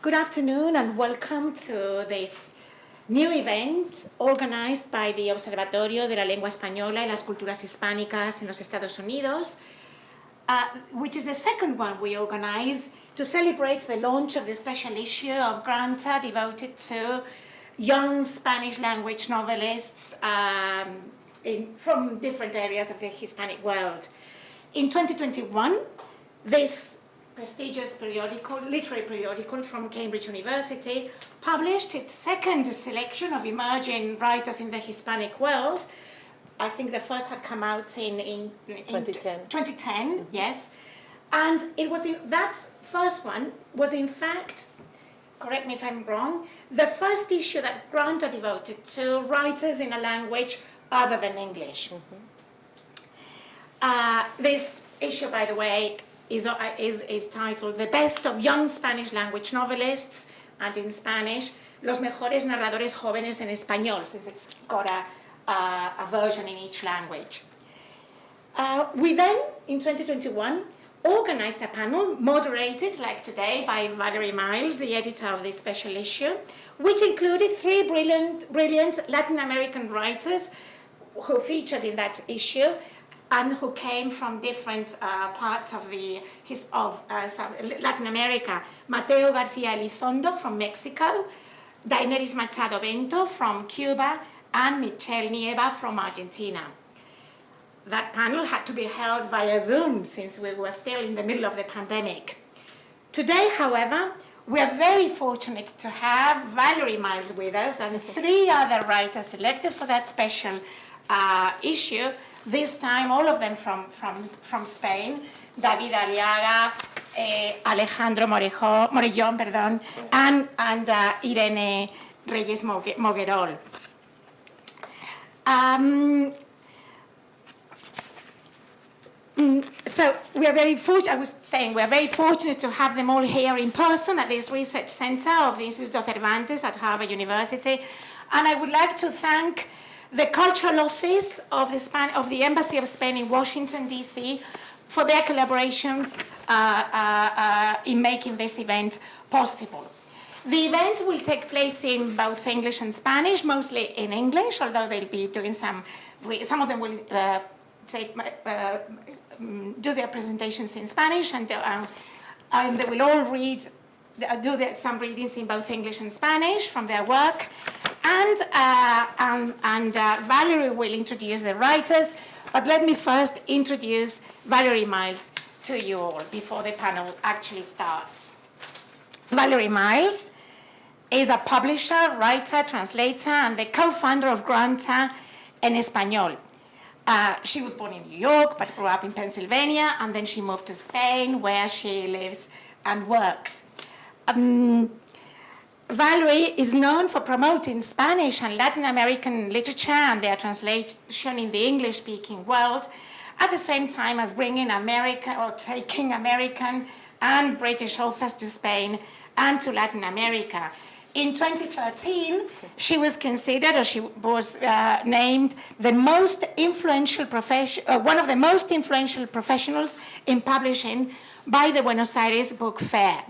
Good afternoon and welcome to this new event organized by the Observatorio de la Lengua Española y las Culturas Hispánicas en los Estados Unidos, which is the second one we organize to celebrate the launch of the special issue of Granta devoted to young Spanish language novelists from different areas of the Hispanic world. In 2021, this prestigious literary periodical from Cambridge University, published its second selection of emerging writers in the Hispanic world. I think the first had come out in 2010. 2010, yes. And it was that first one was in fact, correct me if I'm wrong, the first issue that Granta devoted to writers in a language other than English. This issue, by the way, is titled The Best of Young Spanish Language Novelists, and in Spanish, Los Mejores Narradores Jóvenes en Español, since it's got a version in each language. We then, in 2021, organized a panel moderated, like today, by Valerie Miles, the editor of this special issue, which included three brilliant Latin American writers who featured in that issue, and who came from different parts of Latin America. Mateo García Elizondo from Mexico, Daenerys Machado Bento from Cuba, and Michelle Nieva from Argentina. That panel had to be held via Zoom since we were still in the middle of the pandemic. Today, however, we are very fortunate to have Valerie Miles with us and three other writers selected for that special issue. This time, all of them from Spain, David Aliaga, Alejandro Morellón, and Irene Reyes Noguerol. So we are very fortunate, I was saying, we are very fortunate to have them all here in person at this research center of the Instituto Cervantes at Harvard University. And I would like to thank the Cultural Office of the Embassy of Spain in Washington, D.C., for their collaboration in making this event possible. The event will take place in both English and Spanish, mostly in English, although they'll be doing some of them will do their presentations in Spanish, and they will all do some readings in both English and Spanish from their work. And Valerie will introduce the writers, but let me first introduce Valerie Miles to you all before the panel actually starts. Valerie Miles is a publisher, writer, translator, and the co-founder of Granta en Español. She was born in New York, but grew up in Pennsylvania, and then she moved to Spain, where she lives and works. Valerie is known for promoting Spanish and Latin American literature and their translation in the English-speaking world, at the same time as bringing taking American and British authors to Spain and to Latin America. In 2013, she was considered, or she was named, the most influential one of the most influential professionals in publishing by the Buenos Aires Book Fair.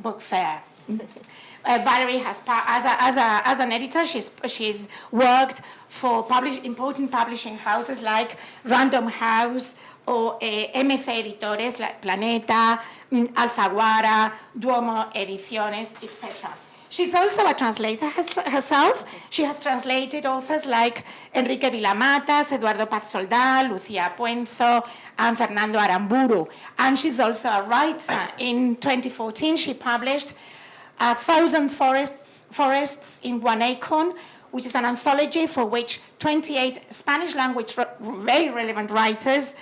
Valerie has, as an editor, she's worked for important publishing houses like Random House or MC Editores like Planeta, Alfaguara, Duomo Ediciones, etc. She's also a translator herself. She has translated authors like Enrique Vilamatas, Eduardo Paz Soldán, Lucía Puenzo, and Fernando Aramburu. And she's also a writer. In 2014, she published 1,000 Forests in One Acorn, which is an anthology for which 28 Spanish language very relevant writers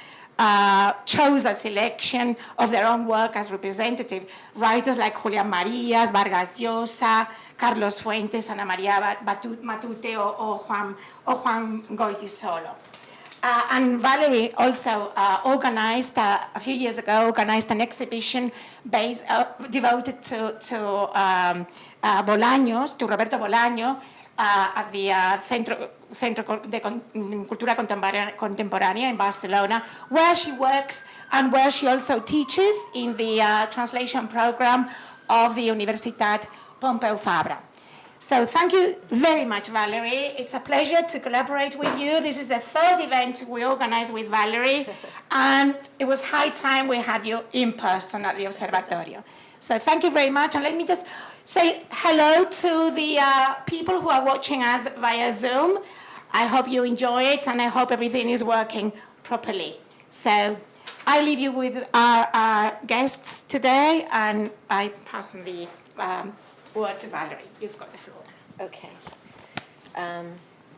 chose a selection of their own work as representative. Writers like Julián Marías, Vargas Llosa, Carlos Fuentes, Ana María Matute, or Juan Goytisolo. And Valerie also a few years ago, organized an exhibition devoted to Roberto Bolaño, at the Centro de Cultura Contemporánea in Barcelona, where she works and where she also teaches in the translation program of the Universitat Pompeu Fabra. So thank you very much, Valerie. It's a pleasure to collaborate with you. This is the third event we organized with Valerie, and it was high time we had you in person at the Observatorio. So thank you very much, and let me just say hello to the people who are watching us via Zoom. I hope you enjoy it, and I hope everything is working properly. So I leave you with our guests today, and I pass on the word to Valerie. You've got the floor now. Okay.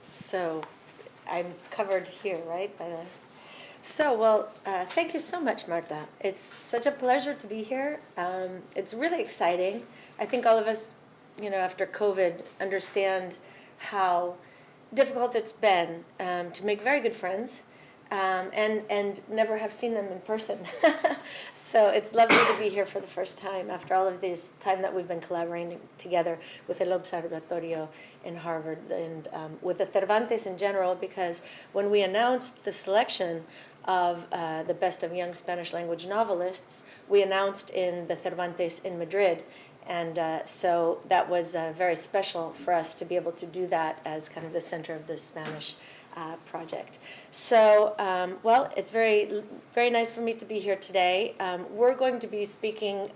So I'm covered here, right? Thank you so much, Marta. It's such a pleasure to be here. It's really exciting. I think all of us, after COVID, understand how difficult it's been to make very good friends and never have seen them in person. So it's lovely to be here for the first time after all of this time that we've been collaborating together with El Observatorio in Harvard and with the Cervantes in general, because when we announced the selection of the best of young Spanish language novelists, we announced in the Cervantes in Madrid. And so that was very special for us to be able to do that as kind of the center of the Spanish project. So, it's very, very nice for me to be here today. We're going to be speaking,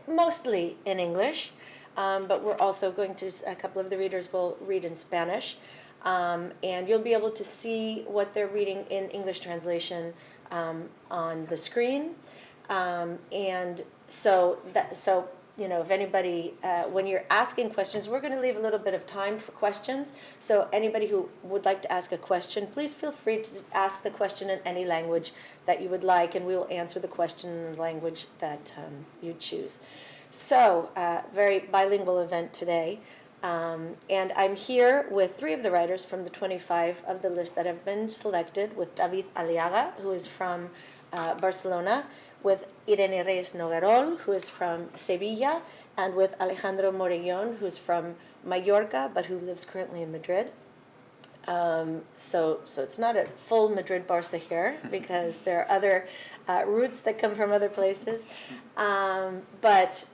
mostly in English, but we're also going to, a couple of the readers will read in Spanish. And you'll be able to see what they're reading in English translation on the screen. If anybody, when you're asking questions, we're going to leave a little bit of time for questions. So anybody who would like to ask a question, please feel free to ask the question in any language that you would like, and we will answer the question in the language that you choose. So, very bilingual event today. And I'm here with 3 of the writers from the 25 of the list that have been selected, with David Aliaga, who is from Barcelona, with Irene Reyes Noguerol, who is from Seville, and with Alejandro Morellón, who's from Mallorca, but who lives currently in Madrid. So it's not a full Madrid-Barca here, because there are other roots that come from other places. But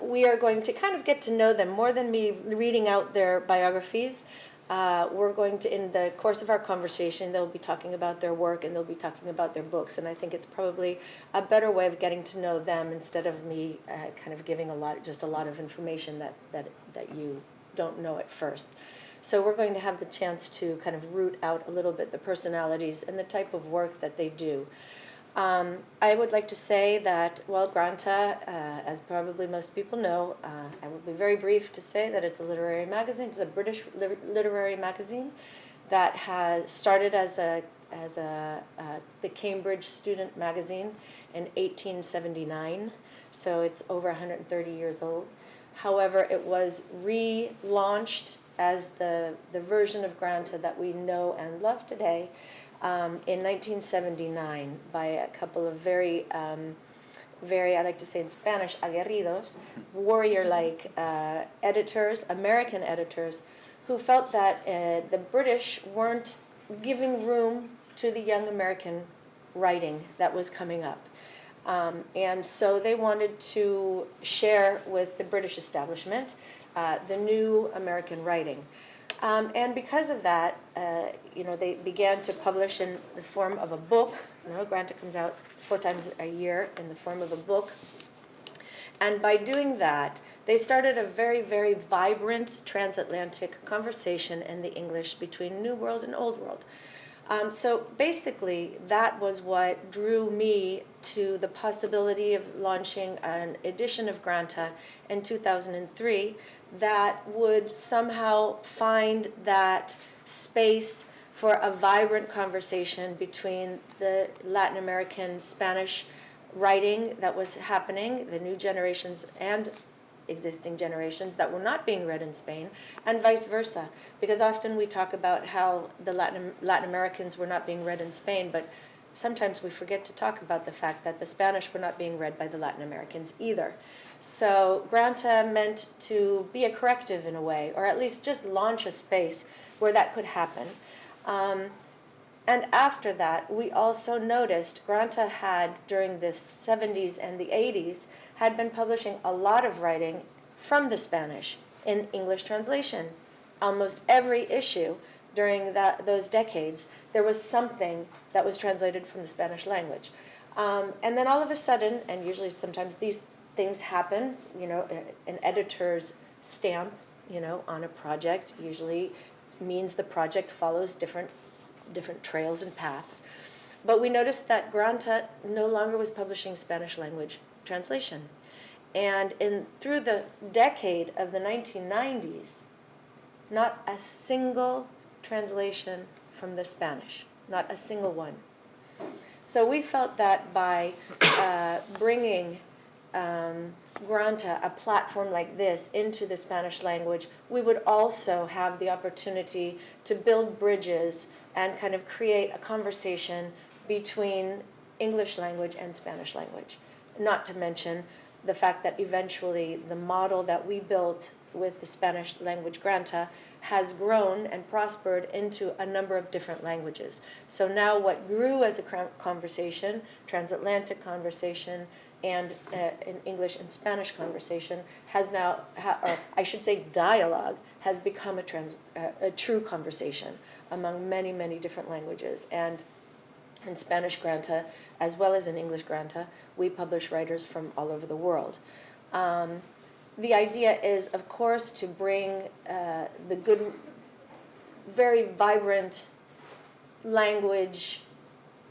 we are going to kind of get to know them more than me reading out their biographies. We're going to, in the course of our conversation, they'll be talking about their work and they'll be talking about their books. And I think it's probably a better way of getting to know them instead of me kind of giving a lot of information that you don't know at first. So we're going to have the chance to kind of root out a little bit the personalities and the type of work that they do. I would like to say that, Granta, as probably most people know, I will be very brief to say that it's a literary magazine. It's a British literary magazine that has started as the Cambridge Student Magazine in 1879. So it's over 130 years old. However, it was relaunched as the version of Granta that we know and love today in 1979 by a couple of very, I like to say in Spanish, aguerridos, warrior-like editors, American editors, who felt that the British weren't giving room to the young American writing that was coming up. And so they wanted to share with the British establishment the new American writing. And because of that, they began to publish in the form of a book. Granta comes out 4 times a year in the form of a book. And by doing that, they started a very, very vibrant transatlantic conversation in the English between New World and Old World. So basically, that was what drew me to the possibility of launching an edition of Granta in 2003 that would somehow find that space for a vibrant conversation between the Latin American Spanish writing that was happening, the new generations and existing generations that were not being read in Spain, and vice versa. Because often we talk about how the Latin Americans were not being read in Spain, but sometimes we forget to talk about the fact that the Spanish were not being read by the Latin Americans either. So Granta meant to be a corrective in a way, or at least just launch a space where that could happen. And after that, we also noticed Granta had, during the 70s and the 80s, had been publishing a lot of writing from the Spanish in English translation. Almost every issue during those decades, there was something that was translated from the Spanish language. And then all of a sudden, and usually sometimes these things happen, an editor's stamp, on a project usually means the project follows different trails and paths. But we noticed that Granta no longer was publishing Spanish language translation. And through the decade of the 1990s, not a single translation from the Spanish, not a single one. So we felt that by bringing Granta, a platform like this, into the Spanish language, we would also have the opportunity to build bridges and kind of create a conversation between English language and Spanish language. Not to mention the fact that eventually the model that we built with the Spanish language Granta has grown and prospered into a number of different languages. So now what grew as a conversation, transatlantic conversation, and an English and Spanish conversation has now, or I should say dialogue, has become a true conversation among many, many different languages. And in Spanish Granta, as well as in English Granta, we publish writers from all over the world. The idea is, of course, to bring the good, very vibrant language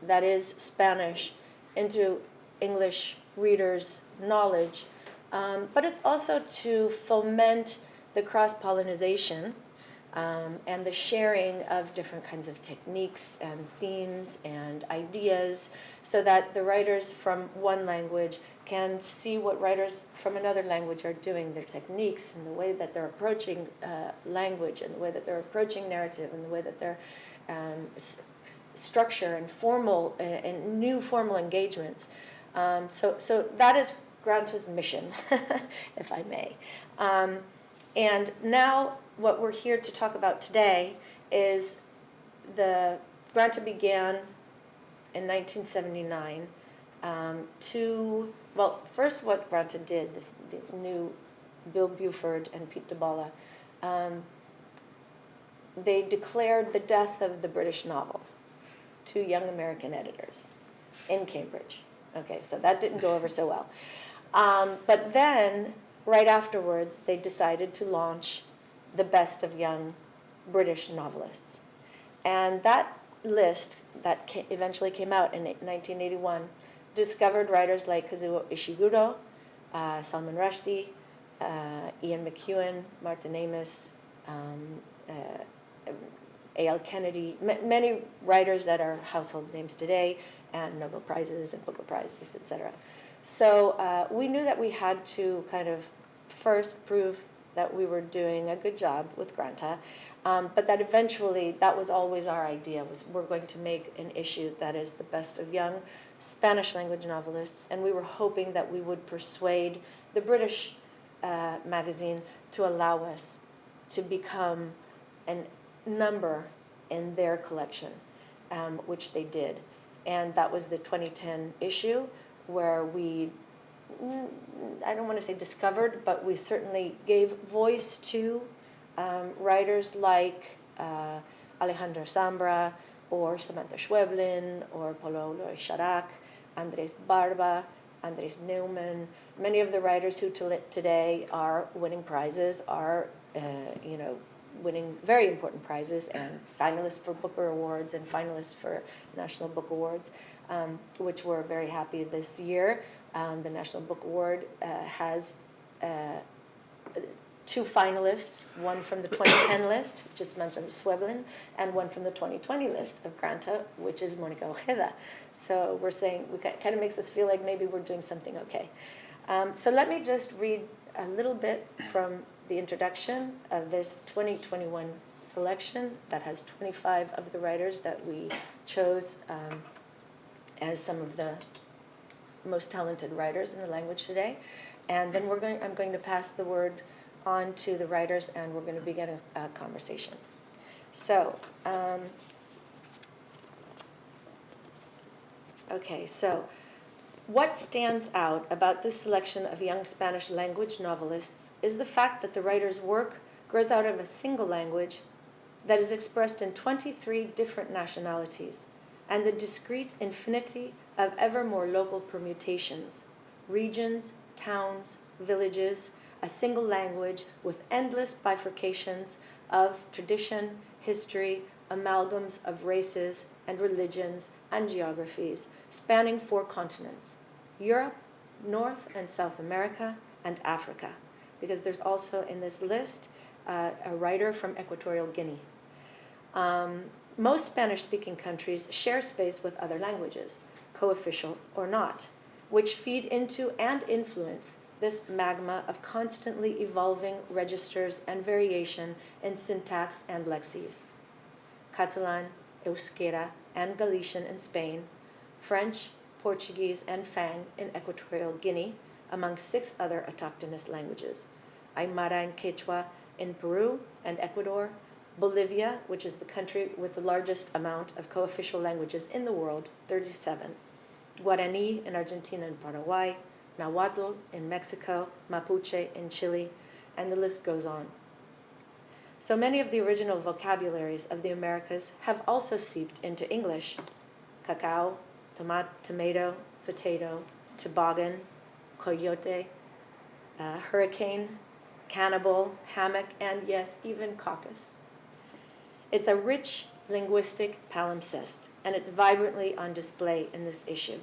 that is Spanish into English readers' knowledge, but it's also to foment the cross-pollination and the sharing of different kinds of techniques and themes and ideas, so that the writers from one language can see what writers from another language are doing, their techniques and the way that they're approaching language and the way that they're approaching narrative and the way that their structure and formal and new formal engagements. So that is Granta's mission, if I may. And now what we're here to talk about today is Granta began in 1979 first what Granta did, this new Bill Buford and Pete DeBalla, they declared the death of the British novel to young American editors in Cambridge. Okay, so that didn't go over so well. But then, right afterwards, they decided to launch the best of young British novelists. And that list that eventually came out in 1981 discovered writers like Kazuo Ishiguro, Salman Rushdie, Ian McEwan, Martin Amis, A.L. Kennedy, many writers that are household names today, and Nobel Prizes and Booker Prizes, etc. So we knew that we had to kind of first prove that we were doing a good job with Granta, but that eventually, that was always our idea, was we're going to make an issue that is the best of young Spanish language novelists, and we were hoping that we would persuade the British magazine to allow us to become a number in their collection, which they did. And that was the 2010 issue, where we, I don't want to say discovered, but we certainly gave voice to writers like Alejandro Zambra, or Samantha Schweblin, or Paulo Lois-Charac, Andres Barba, Andres Neumann. Many of the writers who today are winning prizes are, winning very important prizes and finalists for Booker Awards and finalists for National Book Awards, which we're very happy this year. The National Book Award has 2 finalists, one from the 2010 list, just mentioned Schweblin, and one from the 2020 list of Granta, which is Monica Ojeda. So we're saying, kind of makes us feel like maybe we're doing something okay. So let me just read a little bit from the introduction of this 2021 selection that has 25 of the writers that we chose as some of the most talented writers in the language today. And then I'm going to pass the word on to the writers, and we're going to begin a conversation. So, okay, so What stands out about this selection of young Spanish language novelists is the fact that the writer's work grows out of a single language that is expressed in 23 different nationalities, and the discrete infinity of ever more local permutations, regions, towns, villages, a single language with endless bifurcations of tradition, history, amalgams of races and religions and geographies, spanning 4 continents, Europe, North and South America, and Africa, because there's also in this list a writer from Equatorial Guinea. Most Spanish-speaking countries share space with other languages, co-official or not, which feed into and influence this magma of constantly evolving registers and variation in syntax and lexemes. Catalan, Euskera, and Galician in Spain, French, Portuguese, and Fang in Equatorial Guinea, among 6 other autochthonous languages. Aymara and Quechua in Peru and Ecuador, Bolivia, which is the country with the largest amount of co-official languages in the world, 37, Guarani in Argentina and Paraguay, Nahuatl in Mexico, Mapuche in Chile, and the list goes on. So many of the original vocabularies of the Americas have also seeped into English. Cacao, tomato, potato, toboggan, coyote, hurricane, cannibal, hammock, and yes, even caucus. It's a rich linguistic palimpsest, and it's vibrantly on display in this issue.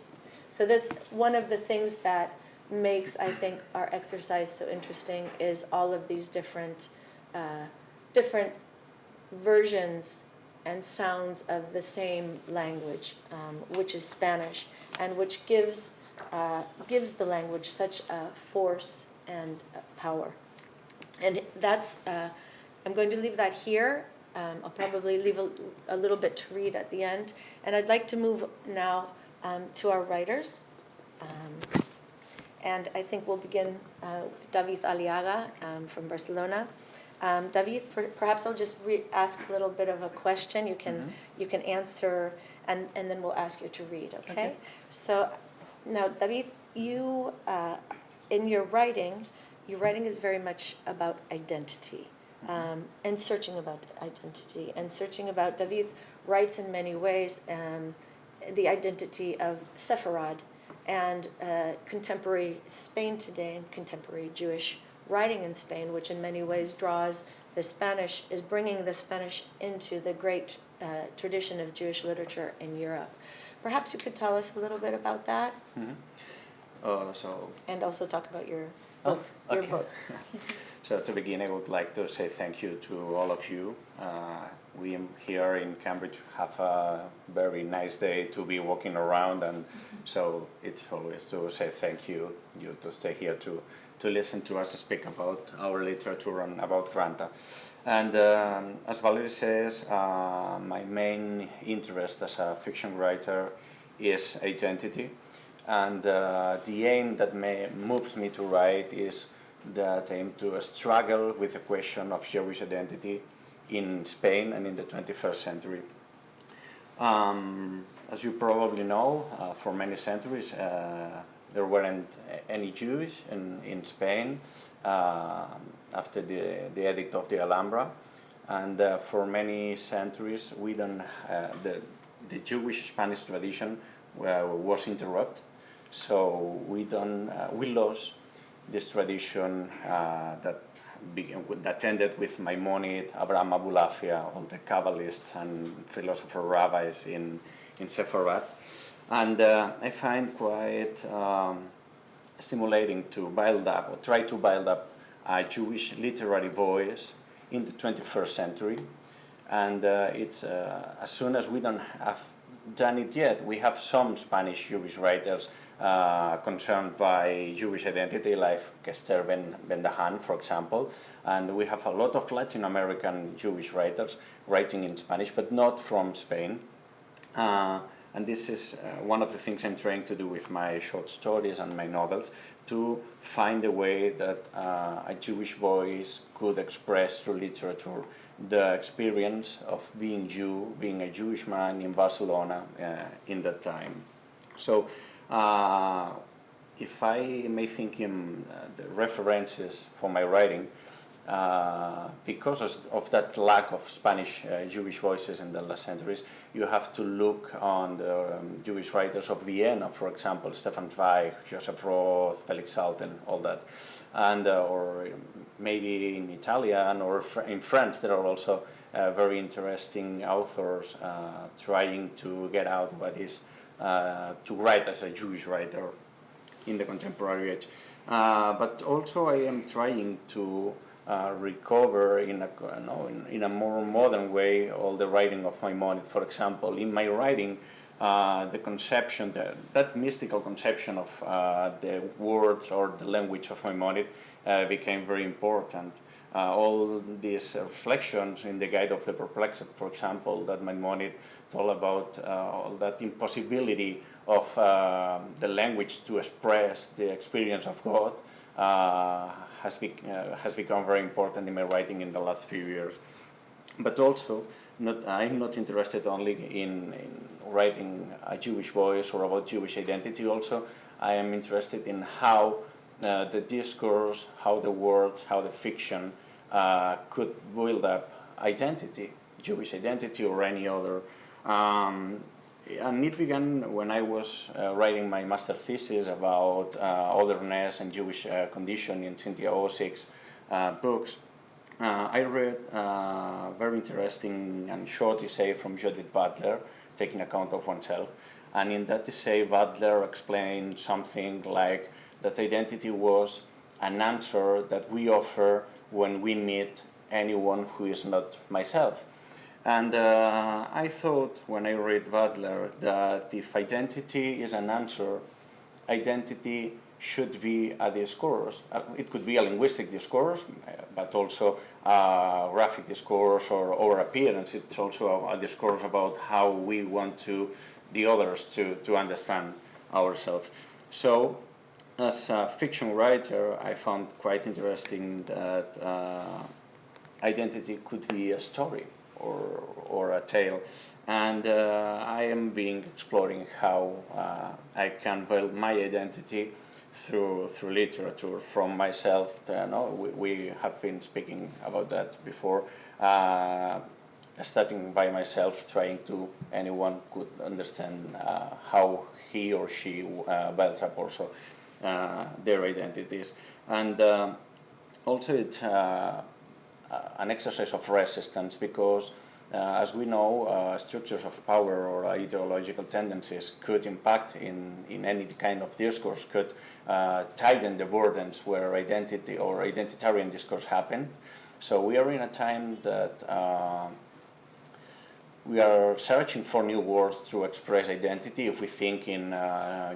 So that's one of the things that makes, I think, our exercise so interesting, is all of these different versions and sounds of the same language, which is Spanish, and which gives the language such a force and power. And that's, I'm going to leave that here. I'll probably leave a little bit to read at the end. And I'd like to move now to our writers. And I think we'll begin with David Aliaga from Barcelona. David, perhaps I'll just ask a little bit of a question. You can answer, and then we'll ask you to read, okay? So now, David, you, in your writing is very much about identity, and searching about identity, and searching about, David writes in many ways the identity of Sepharad and contemporary Spain today, and contemporary Jewish writing in Spain, which in many ways draws the Spanish, is bringing the Spanish into the great tradition of Jewish literature in Europe. Perhaps you could tell us a little bit about that? And also talk about your books. So to begin, I would like to say thank you to all of you. We here in Cambridge have a very nice day to be walking around, and so it's always to say thank you to stay here to listen to us speak about our literature and about Granta. And as Valerie says, my main interest as a fiction writer is identity. And the aim that moves me to write is that aim to struggle with the question of Jewish identity in Spain and in the 21st century. As you probably know, for many centuries, there weren't any Jews in Spain after the Edict of the Alhambra, and for many centuries we don't the Jewish Spanish tradition was interrupted, so we lost this tradition that ended with Maimonides, Abraham Abulafia, all the Kabbalists and philosopher rabbis in Sepharad. And I find quite stimulating to build up, or try to build up, a Jewish literary voice in the 21st century. And it's as soon as we don't have done it yet, we have some Spanish Jewish writers concerned by Jewish identity, like Esther Ben-Dahan, for example. And we have a lot of Latin American Jewish writers writing in Spanish, but not from Spain. And this is one of the things I'm trying to do with my short stories and my novels, to find a way that a Jewish voice could express through literature the experience of being Jew, being a Jewish man in Barcelona in that time. So if I may think in the references for my writing, because of that lack of Spanish Jewish voices in the last centuries, you have to look on the Jewish writers of Vienna, for example, Stefan Zweig, Joseph Roth, Felix Salten, all that, and or maybe in Italian or in French there are also very interesting authors trying to get out what is to write as a Jewish writer in the contemporary age. But also I am trying to recover in a more modern way all the writing of Maimonides. For example, in my writing, the conception, that mystical conception of the words or the language of Maimonides became very important. All these reflections in the Guide of the Perplexed, for example, that Maimonides told about all that impossibility of the language to express the experience of God, has become very important in my writing in the last few years. But also, I'm not interested only in writing a Jewish voice or about Jewish identity. Also, I am interested in how the discourse, how the words, how the fiction could build up identity, Jewish identity or any other. And it began when I was writing my master thesis about otherness and Jewish condition in Cynthia Ozick's books. I read a very interesting and short essay from Judith Butler, Taking Account of Oneself. And in that essay, Butler explained something like that identity was an answer that we offer when we meet anyone who is not myself. And I thought, when I read Butler, that if identity is an answer, identity should be a discourse. It could be a linguistic discourse, but also a graphic discourse or appearance. It's also a discourse about how we want the others to understand ourselves. So, as a fiction writer, I found quite interesting that identity could be a story or a tale, and I am exploring how I can build my identity through literature from myself. We have been speaking about that before. Starting by myself, trying to anyone could understand how he or she builds up also their identities, and also it's an exercise of resistance because, as we know, structures of power or ideological tendencies could impact in any kind of discourse, could tighten the burdens where identity or identitarian discourse happen. So we are in a time that we are searching for new words to express identity. If we think in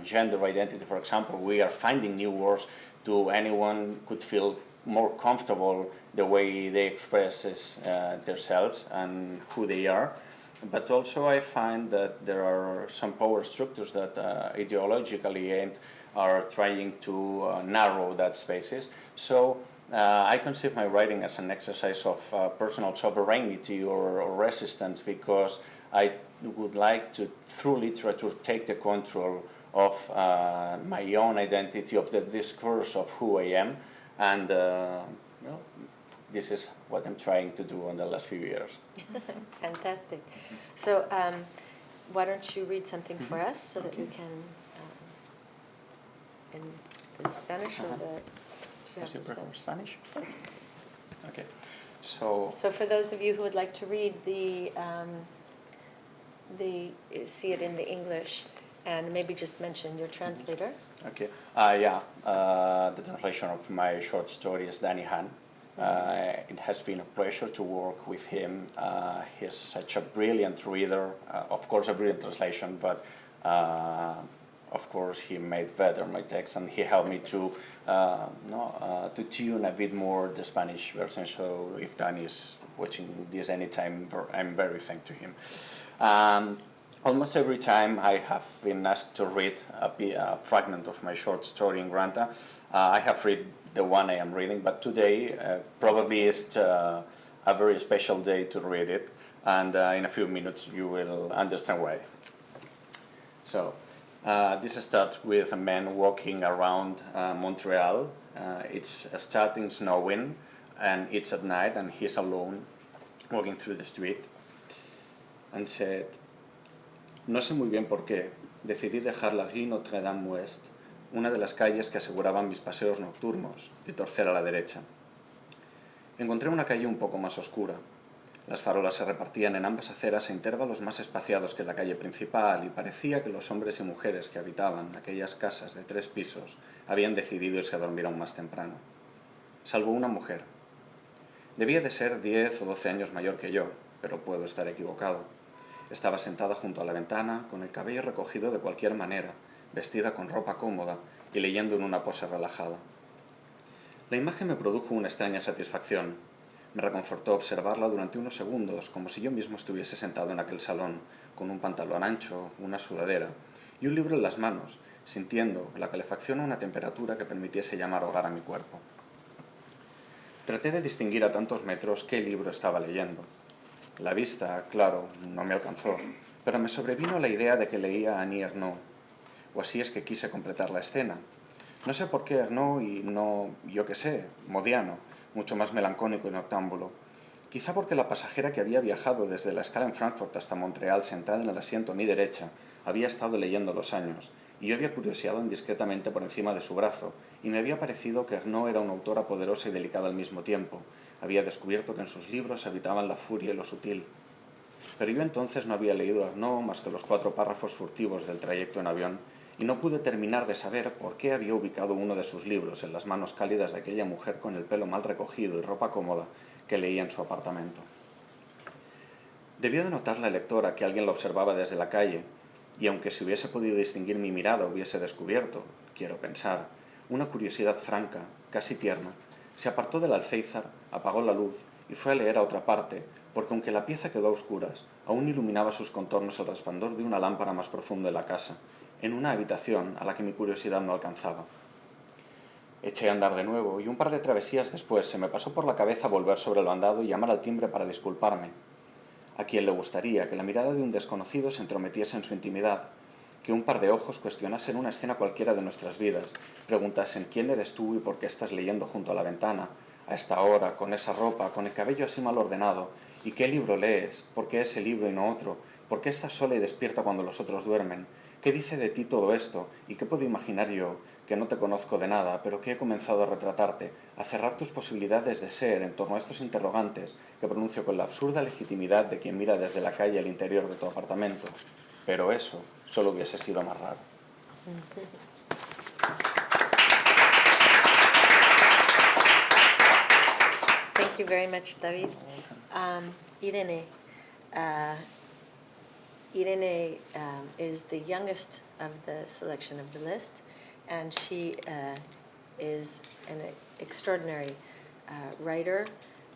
gender identity, for example, we are finding new words to anyone could feel more comfortable the way they express themselves and who they are. But also I find that there are some power structures that ideologically are trying to narrow that spaces. So I conceive my writing as an exercise of personal sovereignty or resistance, because I would like to, through literature, take the control of my own identity, of the discourse of who I am. And this is what I'm trying to do in the last few years. Fantastic. So why don't you read something for us so that we can, in the Spanish or the... Do you have the Spanish? Okay. So for those of you who would like to read the see it in the English, and maybe just mention your translator. Okay. The translation of my short story is Danny Han. It has been a pleasure to work with him. He's such a brilliant reader. Of course, a brilliant translation, but of course, he made better my text, and he helped me to tune a bit more the Spanish version. So if Danny is watching this anytime, I'm very thankful to him. Almost every time I have been asked to read a fragment of my short story in Granta, I have read the one I am reading, but today probably is a very special day to read it, and in a few minutes you will understand why. So, This starts with a man walking around Montreal. It's starting snowing, and it's at night, and he's alone walking through the street. And said, no sé muy bien por qué, decidí dejar la rue Notre-Dame-Ouest, una de las calles que aseguraban mis paseos nocturnos, y torcer a la derecha. Encontré una calle un poco más oscura. Las farolas se repartían en ambas aceras a intervalos más espaciados que la calle principal y parecía que los hombres y mujeres que habitaban aquellas casas de 3 pisos habían decidido irse a dormir aún más temprano. Salvo una mujer. Debía de ser 10 o 12 años mayor que yo, pero puedo estar equivocado. Estaba sentada junto a la ventana, con el cabello recogido de cualquier manera, vestida con ropa cómoda y leyendo en una pose relajada. La imagen me produjo una extraña satisfacción. Me reconfortó observarla durante unos segundos, como si yo mismo estuviese sentado en aquel salón, con un pantalón ancho, una sudadera y un libro en las manos, sintiendo la calefacción a una temperatura que permitiese llamar hogar a mi cuerpo. Traté de distinguir a tantos metros qué libro estaba leyendo. La vista, claro, no me alcanzó, pero me sobrevino la idea de que leía a Annie Ernaux, o así es que quise completar la escena. No sé por qué Ernaux y no, yo qué sé, Modiano, mucho más melancólico y noctámbulo. Quizá porque la pasajera que había viajado desde la escala en Frankfurt hasta Montreal sentada en el asiento a mi derecha había estado leyendo Los años, y yo había curioseado indiscretamente por encima de su brazo, y me había parecido que Ernaux era una autora poderosa y delicada al mismo tiempo. Había descubierto que en sus libros habitaban la furia y lo sutil. Pero yo entonces no había leído a Ernaux más que los 4 párrafos furtivos del trayecto en avión, y no pude terminar de saber por qué había ubicado uno de sus libros en las manos cálidas de aquella mujer con el pelo mal recogido y ropa cómoda que leía en su apartamento. Debió de notar la lectora que alguien la observaba desde la calle, y aunque se hubiese podido distinguir mi mirada, hubiese descubierto, quiero pensar, una curiosidad franca, casi tierna. Se apartó del alféizar, apagó la luz y fue a leer a otra parte, porque aunque la pieza quedó a oscuras, aún iluminaba sus contornos el resplandor de una lámpara más profunda de la casa, en una habitación a la que mi curiosidad no alcanzaba. Eché a andar de nuevo y un par de travesías después se me pasó por la cabeza volver sobre el bandado y llamar al timbre para disculparme. ¿A quién le gustaría que la mirada de un desconocido se entrometiese en su intimidad? Que un par de ojos cuestionasen una escena cualquiera de nuestras vidas, preguntasen quién eres tú y por qué estás leyendo junto a la ventana, a esta hora, con esa ropa, con el cabello así mal ordenado, y qué libro lees, por qué ese libro y no otro, por qué estás sola y despierta cuando los otros duermen, qué dice de ti todo esto y qué puedo imaginar yo, que no te conozco de nada, pero que he comenzado a retratarte, a cerrar tus posibilidades de ser en torno a estos interrogantes que pronuncio con la absurda legitimidad de quien mira desde la calle al interior de tu apartamento. Pero eso solo hubiese sido más raro. Thank you very much, David. Irene. Irene is the youngest of the selection of the list, and she is an extraordinary writer.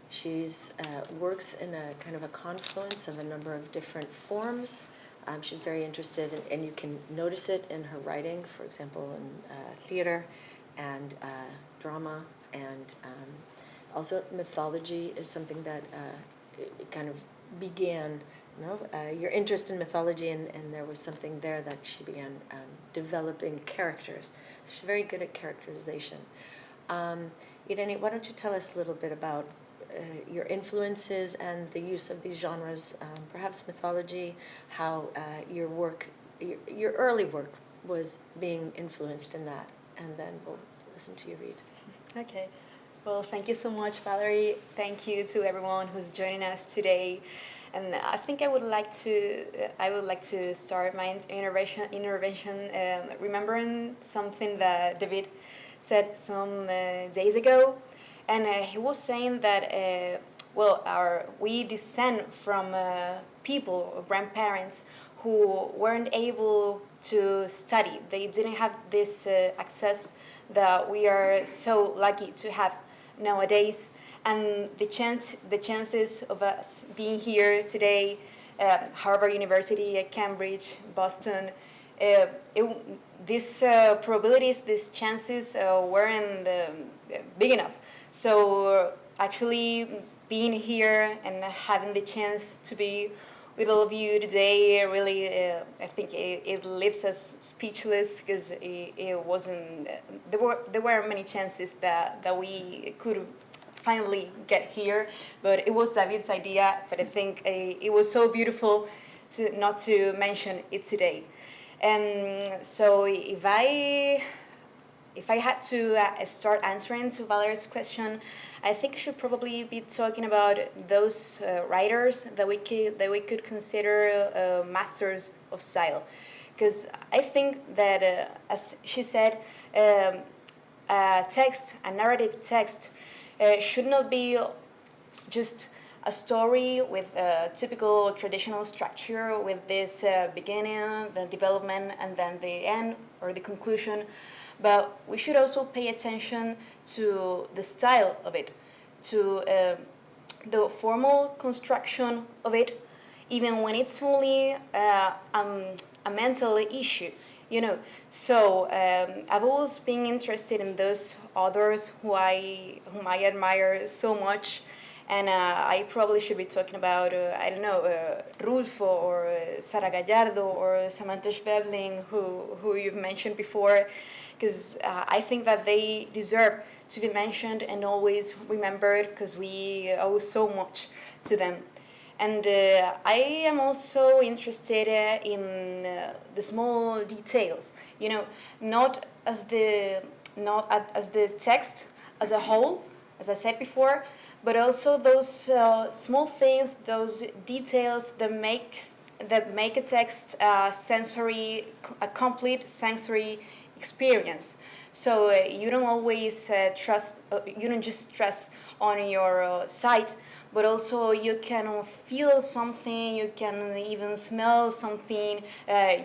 She's works in a kind of a confluence of a number of different forms. She's very interested, and you can notice it in her writing, for example, in theater and drama, and also mythology is something that it kind of began. Your interest in mythology, and there was something there that she began developing characters. So she's very good at characterization. Irene, why don't you tell us a little bit about your influences and the use of these genres, perhaps mythology, how your work, your early work was being influenced in that, and then we'll listen to you read. Okay. Well, thank you so much, Valerie. Thank you to everyone who's joining us today. And I think I would like to start my intervention remembering something that David said some days ago, and he was saying that we descend from people, grandparents, who weren't able to study. They didn't have this access that we are so lucky to have nowadays. And the chances of us being here today, Harvard University, Cambridge, Boston, these probabilities, these chances weren't big enough. So actually being here and having the chance to be with all of you today. Really, I think it leaves us speechless because it wasn't. There were many chances that we could finally get here, but it was David's idea. But I think it was so beautiful not to mention it today. And so if I had to start answering to Valerie's question, I think I should probably be talking about those writers that we could consider masters of style, because I think that as she said, a narrative text, should not be just a story with a typical traditional structure with this beginning, the development, and then the end or the conclusion. But we should also pay attention to the style of it, to the formal construction of it, even when it's only a mental issue, you know. So I've always been interested in those authors whom I admire so much. And I probably should be talking about, I don't know, Rulfo or Sara Gallardo or Samantha Schweblin, who you've mentioned before, because I think that they deserve to be mentioned and always remembered, because we owe so much to them. And I am also interested in the small details, you know, not as the text as a whole, as I said before, but also those small things, those details that make a text a complete sensory experience. So you don't always you don't just stress on your sight, but also you can feel something, you can even smell something,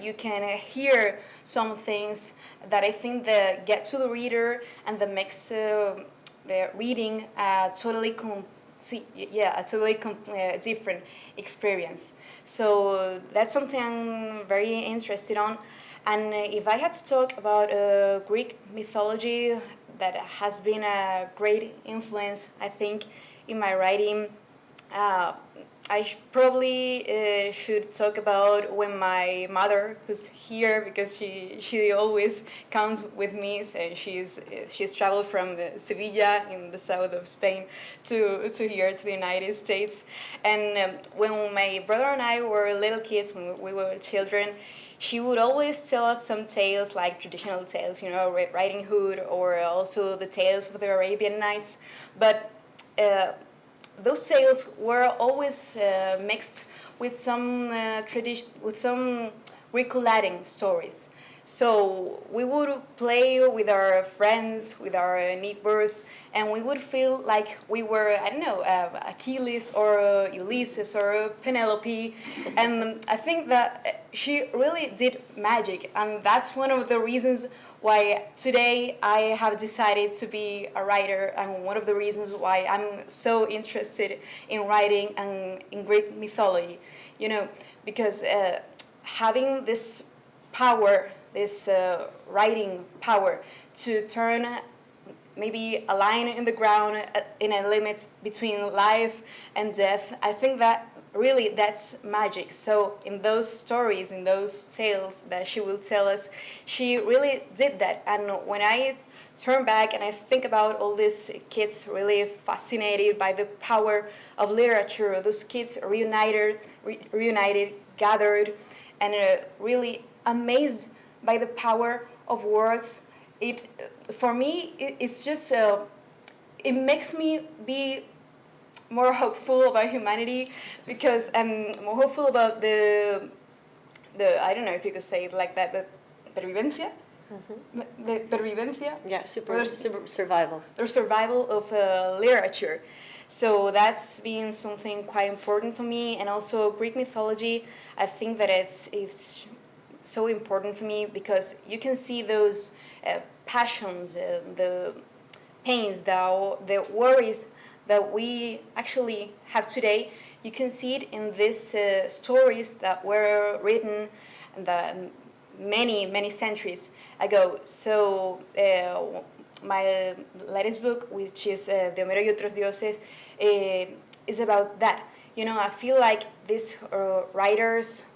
you can hear some things that I think that get to the reader and that makes the reading a totally different experience. So that's something I'm very interested on. And if I had to talk about Greek mythology that has been a great influence, I think, in my writing, I probably should talk about when my mother, who's here because she always comes with me. So she's traveled from Seville in the south of Spain to here to the United States. And when my brother and I were little kids, when we were children, she would always tell us some tales, like traditional tales, you know, Red Riding Hood, or also the tales of the Arabian Nights. But those tales were always mixed with some Greco-Latin stories. So we would play with our friends, with our neighbors, and we would feel like we were, I don't know, Achilles or Ulysses or Penelope. And I think that she really did magic, and that's one of the reasons why today I have decided to be a writer, and one of the reasons why I'm so interested in writing and in Greek mythology, you know, because having this power, this writing power to turn maybe a line in the ground in a limit between life and death, I think that really that's magic. So in those stories, in those tales that she will tell us, she really did that. And when I turn back and I think about all these kids really fascinated by the power of literature, those kids reunited, gathered, and really amazed by the power of words, for me it's just it makes me be more hopeful about humanity, because I'm more hopeful about the I don't know if you could say it like that, but pervivencia. Mm-hmm. The pervivencia. Yeah, survival. The survival of literature. So that's been something quite important for me, and also Greek mythology. I think that it's so important for me because you can see those passions, the pains, the worries that we actually have today. You can see it in these stories that were written many centuries ago. So my latest book, which is De Homero y otros dioses, is about that. You know, I feel like these writers,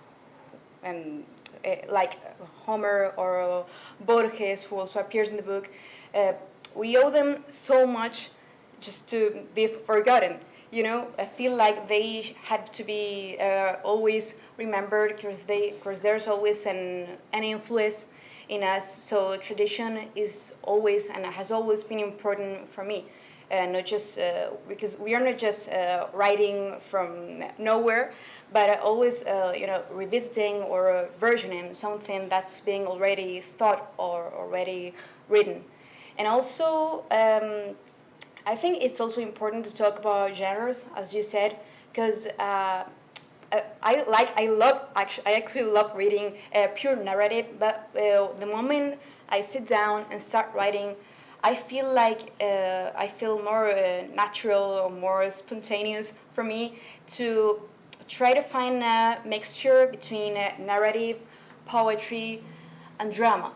like Homer or Borges, who also appears in the book, we owe them so much just to be forgotten. You know, I feel like they had to be always remembered because there's always an influence in us. So tradition is always and has always been important for me. Not just because we are not just writing from nowhere, but always revisiting or versioning something that's being already thought or already written. And also, I think it's also important to talk about genres, as you said, because I actually love reading pure narrative. But the moment I sit down and start writing, I feel like I feel more natural or more spontaneous for me to try to find a mixture between narrative, poetry, and drama.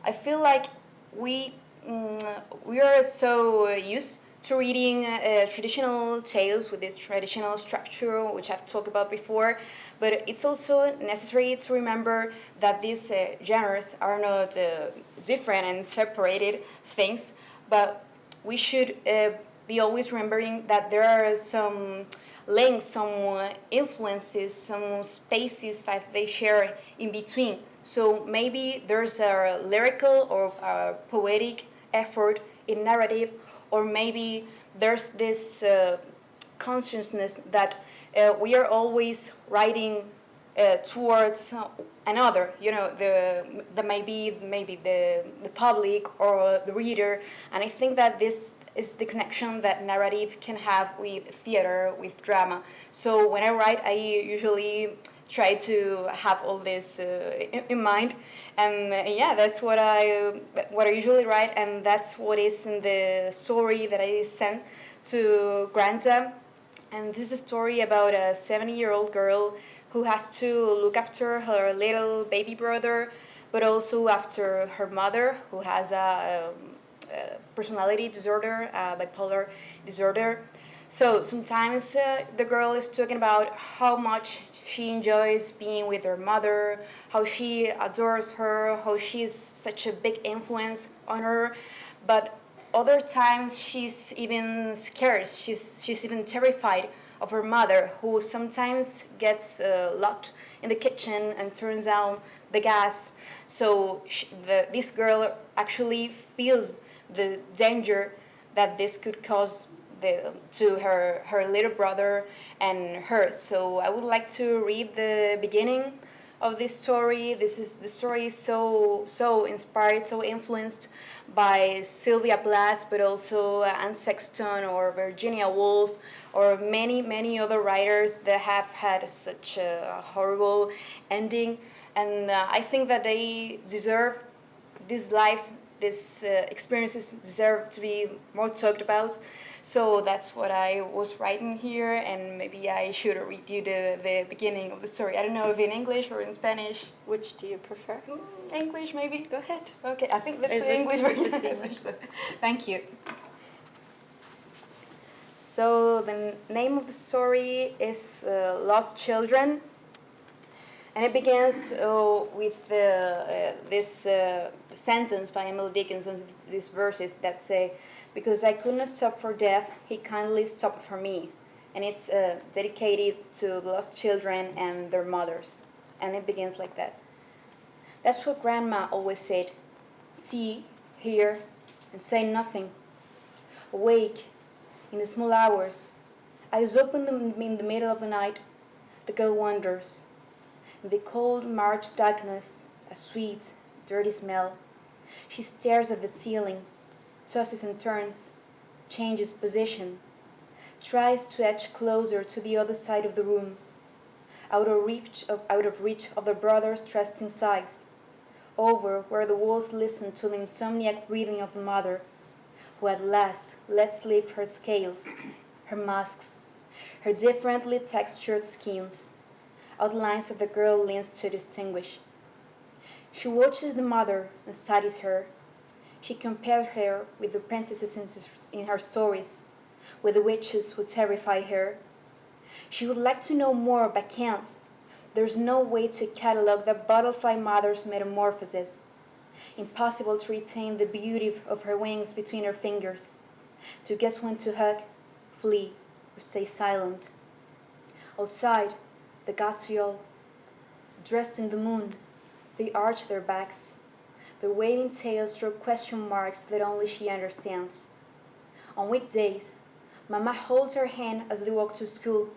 I feel like we are so used to reading traditional tales with this traditional structure, which I've talked about before, but it's also necessary to remember that these genres are not different and separated things, but we should be always remembering that there are some links, some influences, some spaces that they share in between. So maybe there's a lyrical or a poetic effort in narrative, or maybe there's this consciousness that we are always writing towards another, you know, the maybe the public or the reader. And I think that this is the connection that narrative can have with theater, with drama. So when I write, I usually try to have all this in mind, and yeah, that's what I usually write, and that's what is in the story that I sent to Granta. And this is a story about a 70-year-old girl who has to look after her little baby brother, but also after her mother, who has a personality disorder, bipolar disorder. So sometimes the girl is talking about how much she enjoys being with her mother, how she adores her, how she's such a big influence on her. But other times she's even scared, she's even terrified of her mother, who sometimes gets locked in the kitchen and turns down the gas. So this girl actually feels the danger that this could cause to her little brother and her. So I would like to read the beginning of this story. The story is so inspired, so influenced by Sylvia Plath, but also Anne Sexton or Virginia Woolf or many other writers that have had such a horrible ending. And I think that they deserve these lives, these experiences deserve to be more talked about. So that's what I was writing here, and maybe I should read you the beginning of the story. I don't know if in English or in Spanish. Which do you prefer? English, maybe? Go ahead. Okay, I think that's Is the this English English? version. English. Thank you. So the name of the story is Lost Children, and it begins with this sentence by Emily Dickinson, these verses that say, "Because I could not stop for death, he kindly stopped for me." And it's dedicated to the lost children and their mothers. And it begins like that. "That's what Grandma always said. See, hear, and say nothing. Awake, in the small hours, eyes open in the middle of the night, the girl wanders. In the cold March darkness, a sweet, dirty smell. She stares at the ceiling, tosses and turns, changes position, tries to edge closer to the other side of the room, out of reach of the brother's trusting sighs, over where the walls listen to the insomniac breathing of the mother, who at last lets slip her scales, her masks, her differently textured skins, outlines that the girl leans to distinguish. She watches the mother and studies her. She compares her with the princesses in her stories, with the witches who terrify her. She would like to know more but can't. There's no way to catalog the butterfly mother's metamorphosis. Impossible to retain the beauty of her wings between her fingers, to guess when to hug, flee, or stay silent. Outside, the gods yawl. Dressed in the moon, they arch their backs. Their waving tails draw question marks that only she understands. On weekdays, Mama holds her hand as they walk to school.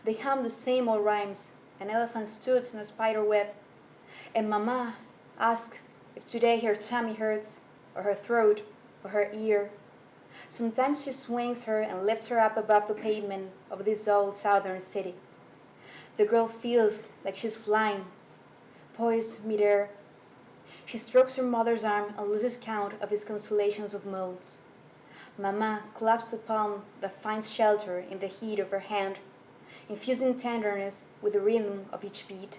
They hum the same old rhymes. An elephant stood in a spider web. And Mama asks if today her tummy hurts, or her throat, or her ear. Sometimes she swings her and lifts her up above the pavement of this old southern city. The girl feels like she's flying, poised midair. She strokes her mother's arm and loses count of its constellations of molds. Mama claps the palm that finds shelter in the heat of her hand, infusing tenderness with the rhythm of each beat,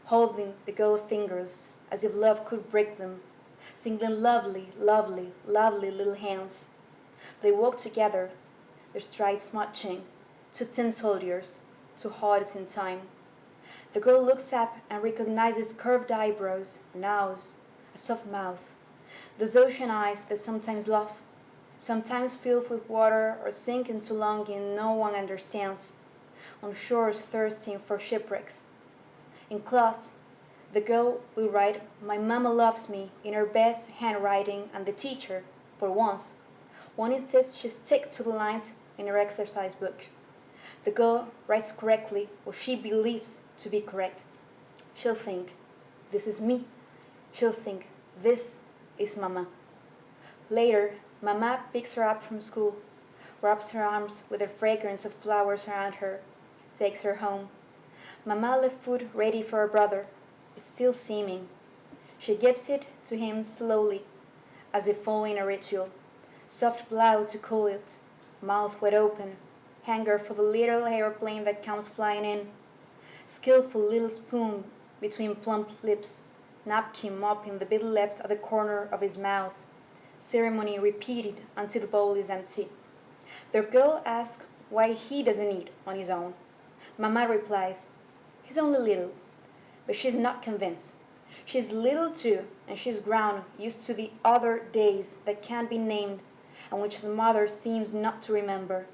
holding the girl's fingers as if love could break them, singling lovely, lovely, lovely little hands. They walk together, their strides matching, two tin soldiers, two hearts in time. The girl looks up and recognizes curved eyebrows, nose, a soft mouth, those ocean eyes that sometimes laugh, sometimes filled with water or sink into longing no one understands, on shores thirsting for shipwrecks. In class, the girl will write, "My mama loves me," in her best handwriting, and the teacher, for once, won't insist she stick to the lines in her exercise book. The girl writes correctly what she believes to be correct. She'll think, "This is me." She'll think, "This is Mama." Later, Mama picks her up from school, wraps her arms with the fragrance of flowers around her, takes her home. Mama left food ready for her brother. It's still steaming. She gives it to him slowly, as if following a ritual. Soft blow to cool it, mouth wide open, hanger for the little aeroplane that comes flying in. Skillful little spoon between plump lips, napkin mopping the bit left at the corner of his mouth. Ceremony repeated until the bowl is empty. The girl asks why he doesn't eat on his own. Mama replies, "He's only little." But she's not convinced. She's little too, and she's grown used to the other days that can't be named and which the mother seems not to remember,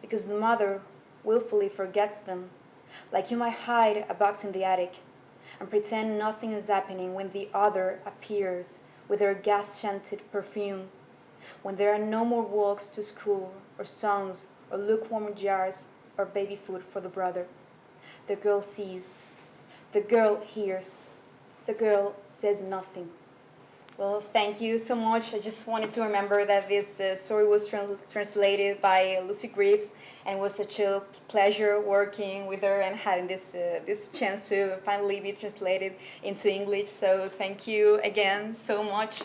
because the mother willfully forgets them, like you might hide a box in the attic and pretend nothing is happening when the other appears with her gas-scented perfume, when there are no more walks to school or songs or lukewarm jars or baby food for the brother. The girl sees. The girl hears. The girl says nothing. Well, thank you so much. I just wanted to remember that this story was translated by Lucy Greaves, and it was such a pleasure working with her and having this chance to finally be translated into English. So thank you again so much.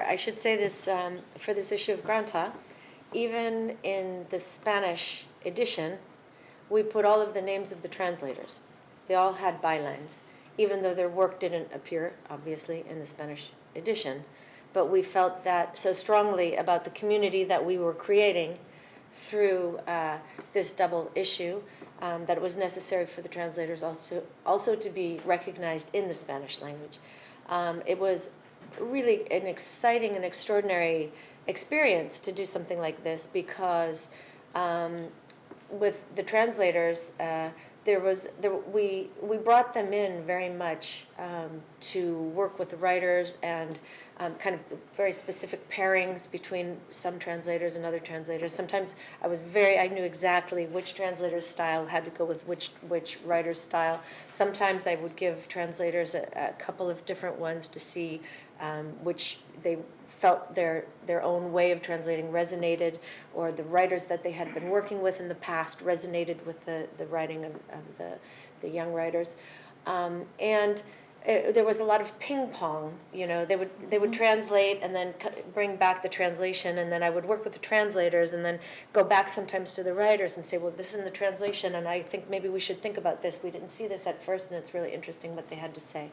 I should say this, for this issue of Granta, even in the Spanish edition, we put all of the names of the translators. They all had bylines, even though their work didn't appear, obviously, in the Spanish edition. But we felt that so strongly about the community that we were creating through this double issue that it was necessary for the translators also to be recognized in the Spanish language. It was really an exciting and extraordinary experience to do something like this because with the translators, we brought them in very much to work with the writers and kind of very specific pairings between some translators and other translators. Sometimes I knew exactly which translator's style had to go with which writer's style. Sometimes I would give translators a couple of different ones to see which they felt their own way of translating resonated, or the writers that they had been working with in the past resonated with the writing of the young writers. And there was a lot of ping pong. They would translate and then bring back the translation, and then I would work with the translators and then go back sometimes to the writers and say, well, this is in the translation, and I think maybe we should think about this. We didn't see this at first, and it's really interesting what they had to say.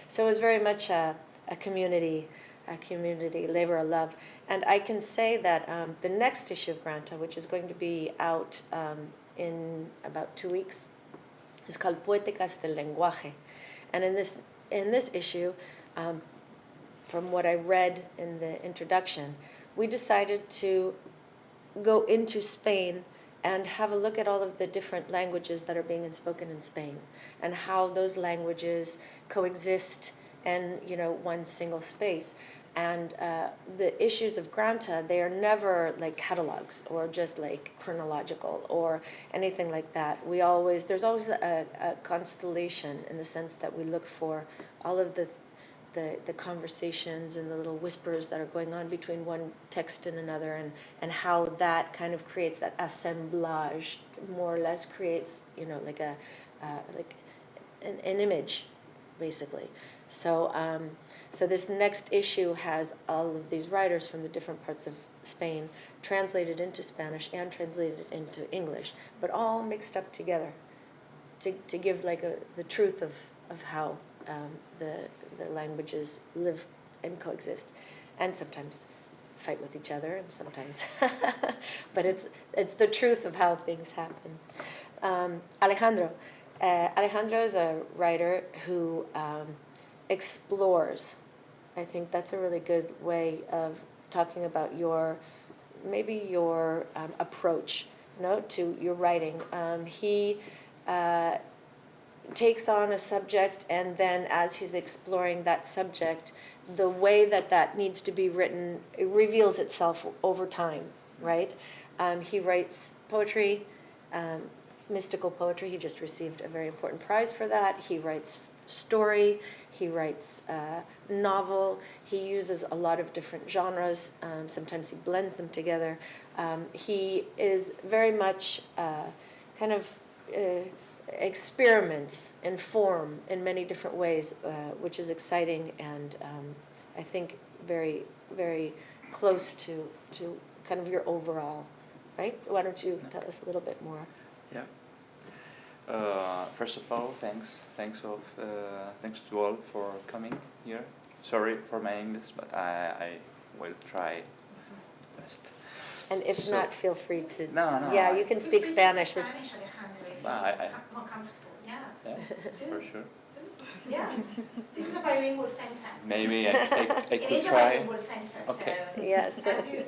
So it was very much a community community, labor of love. And I can say that the next issue of Granta, which is going to be out in about 2 weeks, is called Poéticas del Lenguaje. And in this issue, from what I read in the introduction, we decided to go into Spain and have a look at all of the different languages that are being spoken in Spain and how those languages coexist in one single space. And the issues of Granta, they are never like catalogs or just like chronological or anything like that. There's always a constellation in the sense that we look for all of the conversations and the little whispers that are going on between one text and another, and how that kind of creates that assemblage, more or less creates like an image, basically. So this next issue has all of these writers from the different parts of Spain translated into Spanish and translated into English, but all mixed up together to give like the truth of how the languages live and coexist, and sometimes fight with each other, and sometimes, but it's the truth of how things happen. Alejandro is a writer who explores. I think that's a really good way of talking about your approach, to your writing. He takes on a subject, and then as he's exploring that subject, the way that needs to be written, it reveals itself over time, right? He writes poetry, mystical poetry. He just received a very important prize for that. He writes story. He writes novel. He uses a lot of different genres. Sometimes he blends them together. He is very much kind of experiments in form in many different ways, which is exciting, and I think very, very close to kind of your overall, right? Why don't you tell us a little bit more? Yeah. First of all, thanks to all for coming here. Sorry for my English, but I will try best. And if not, feel free to. No. Yeah, you can speak Spanish. It's more comfortable. Yeah, for sure. Yeah, this is a bilingual center. Maybe I It could is a try. bilingual center. Okay. So Yes. as you.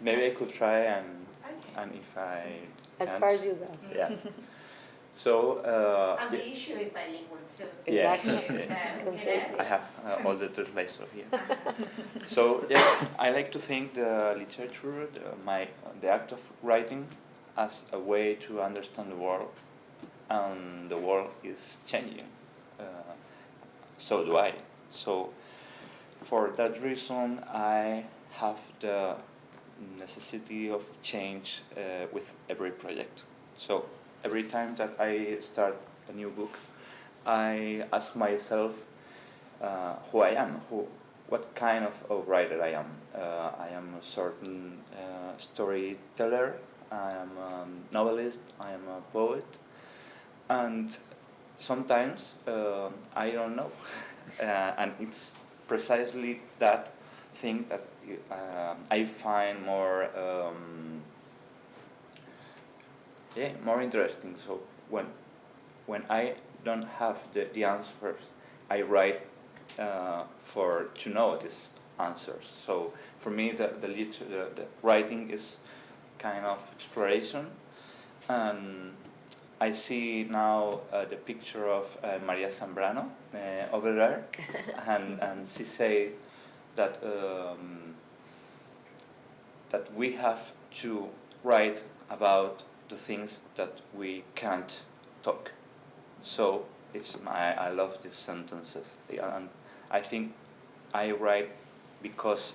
Maybe I could try, and Okay. if I As can't, far as you go. yeah. So And the issue is bilingual too. Yeah. Exactly. So, Completely. I have all the translator here. So yeah, I like to think the literature, the act of writing, as a way to understand the world, and the world is changing. So do I. So for that reason, I have the necessity of change with every project. So every time that I start a new book, I ask myself who I am, what kind of writer I am. I am a certain storyteller, I am a novelist, I am a poet, and sometimes I don't know. And it's precisely that thing that I find more more interesting. So when I don't have the answers, I write to know these answers. So for me, the writing is kind of exploration, and I see now the picture of Maria Zambrano over there, and she said that that we have to write about the things that we can't talk. So I love these sentences, and I think I write because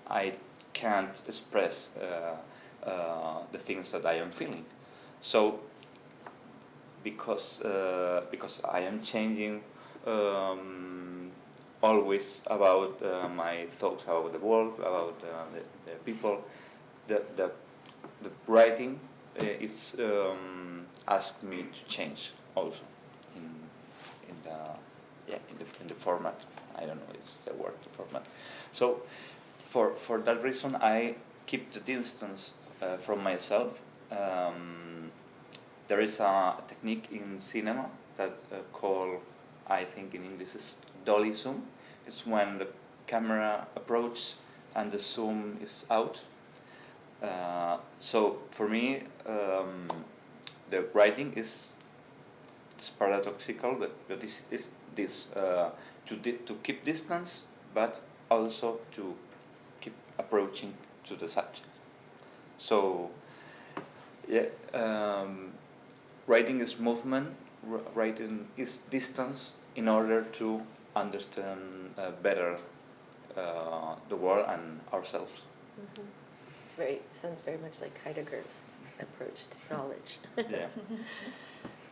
I can't express the things that I am feeling. So because I am changing always about my thoughts about the world, about the people, the writing is asked me to change also in the format I don't know, it's the word format. So for that reason, I keep the distance from myself. There is a technique in cinema that called, I think in English is dolly zoom. It's when the camera approaches and the zoom is out. So for me, the writing it's paradoxical, but this is to keep distance, but also to keep approaching to the subject. So, yeah, writing is movement, writing is distance in order to understand better the world and ourselves. Mm-hmm. Sounds very much like Heidegger's approach to knowledge. Yeah.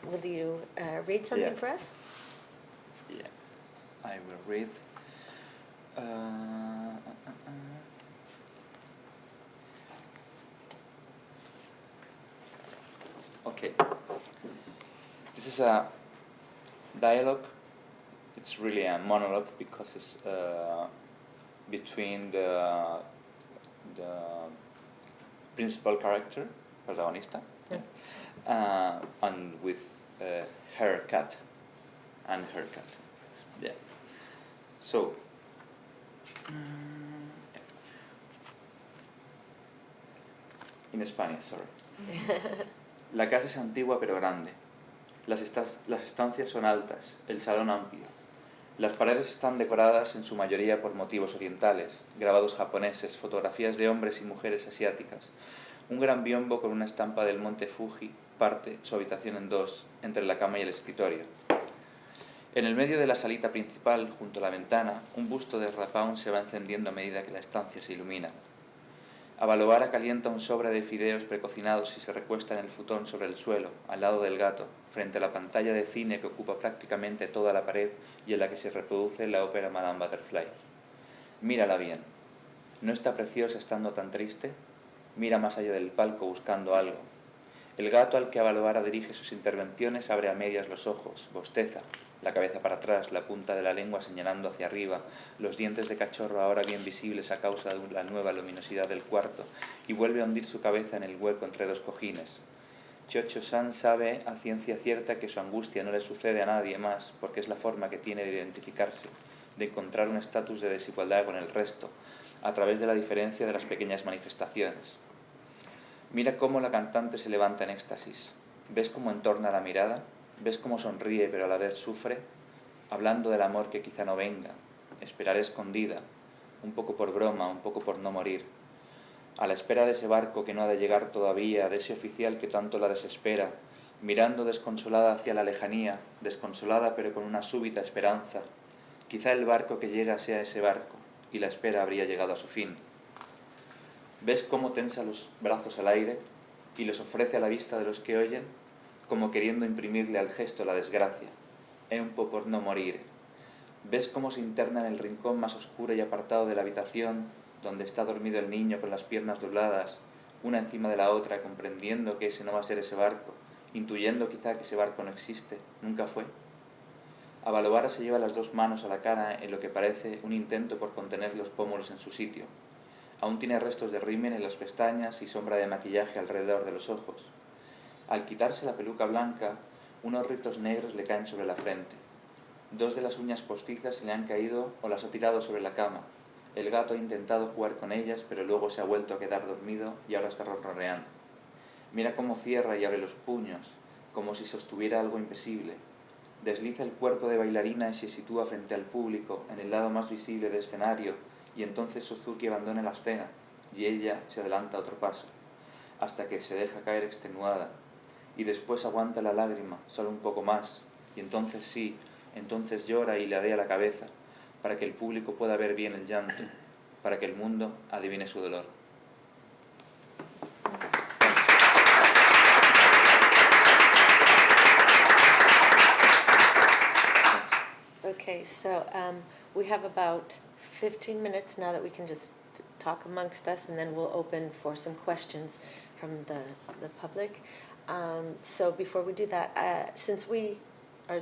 Will you read something for us? Yeah, I will read. Okay. This is a dialogue. It's really a monologue because it's between the principal character, protagonista, and with her cat and her cat. Yeah. So. In Spanish, sorry. La casa es antigua pero grande. Las estancias son altas, el salón amplio. Las paredes están decoradas en su mayoría por motivos orientales, grabados japoneses, fotografías de hombres y mujeres asiáticas. Un gran biombo con una estampa del monte Fuji parte su habitación en dos, entre la cama y el escritorio. En el medio de la salita principal, junto a la ventana, un busto de Rapaun se va encendiendo a medida que la estancia se ilumina. Avalovara calienta un sobre de fideos precocinados y se recuesta en el futón sobre el suelo, al lado del gato, frente a la pantalla de cine que ocupa prácticamente toda la pared y en la que se reproduce la ópera Madame Butterfly. Mírala bien. ¿No está preciosa estando tan triste? Mira más allá del palco buscando algo. El gato al que Avalovara dirige sus intervenciones abre a medias los ojos, bosteza, la cabeza para atrás, la punta de la lengua señalando hacia arriba, los dientes de cachorro ahora bien visibles a causa de la nueva luminosidad del cuarto, y vuelve a hundir su cabeza en el hueco entre dos cojines. Chocho-san sabe a ciencia cierta que su angustia no le sucede a nadie más, porque es la forma que tiene de identificarse, de encontrar un estatus de desigualdad con el resto, a través de la diferencia de las pequeñas manifestaciones. Mira cómo la cantante se levanta en éxtasis. ¿Ves cómo entorna la mirada? ¿Ves cómo sonríe pero a la vez sufre? Hablando del amor que quizá no venga. Esperaré escondida, un poco por broma, un poco por no morir. A la espera de ese barco que no ha de llegar todavía, de ese oficial que tanto la desespera, mirando desconsolada hacia la lejanía, desconsolada pero con una súbita esperanza. Quizá el barco que llega sea ese barco, y la espera habría llegado a su fin. ¿Ves cómo tensa los brazos al aire y los ofrece a la vista de los que oyen, como queriendo imprimirle al gesto la desgracia? Un po' por no morir. ¿Ves cómo se interna en el rincón más oscuro y apartado de la habitación, donde está dormido el niño con las piernas dobladas, una encima de la otra, comprendiendo que ese no va a ser ese barco, intuyendo quizá que ese barco no existe, nunca fue? Avalovara se lleva las dos manos a la cara en lo que parece un intento por contener los pómulos en su sitio. Aún tiene restos de rímel en las pestañas y sombra de maquillaje alrededor de los ojos. Al quitarse la peluca blanca, unos rizos negros le caen sobre la frente. Dos de las uñas postizas se le han caído o las ha tirado sobre la cama. El gato ha intentado jugar con ellas, pero luego se ha vuelto a quedar dormido y ahora está ronroneando. Mira cómo cierra y abre los puños, como si sostuviera algo invisible. Desliza el cuerpo de bailarina y se sitúa frente al público, en el lado más visible del escenario, y entonces Suzuki abandona la escena, y ella se adelanta otro paso, hasta que se deja caer extenuada, y después aguanta la lágrima, solo un poco más, y entonces sí, entonces llora y ladea la cabeza, para que el público pueda ver bien el llanto, para que el mundo adivine su dolor. Okay, so we have about 15 minutes now that we can just talk amongst us, and then we'll open for some questions from the public. So before we do that, since we are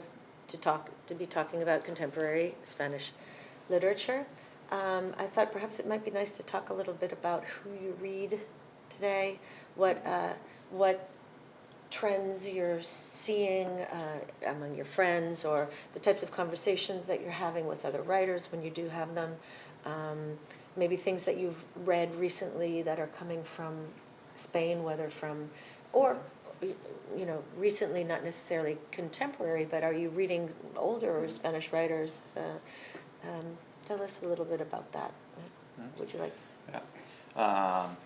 to be talking about contemporary Spanish literature. I thought perhaps it might be nice to talk a little bit about who you read today, what trends you're seeing among your friends, or the types of conversations that you're having with other writers when you do have them. Maybe things that you've read recently that are coming from Spain, whether from, or recently, not necessarily contemporary, but are you reading older Spanish writers? Tell us a little bit about that. Would you like to? Yeah.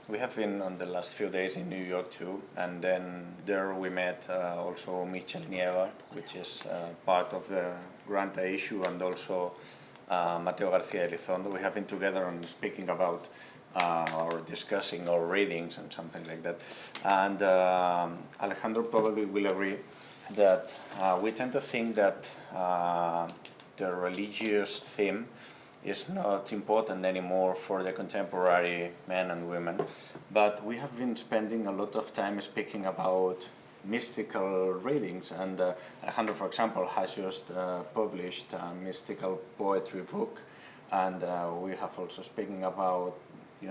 We have been on the last few days in New York too, and then there we met also Michel Nieva, which is part of the Granta issue, and also Mateo García Elizondo. We have been together and speaking about or discussing our readings and something like that. And Alejandro probably will agree that we tend to think that the religious theme is not important anymore for the contemporary men and women, but we have been spending a lot of time speaking about mystical readings, and Alejandro, for example, has just published a mystical poetry book, and we have also speaking about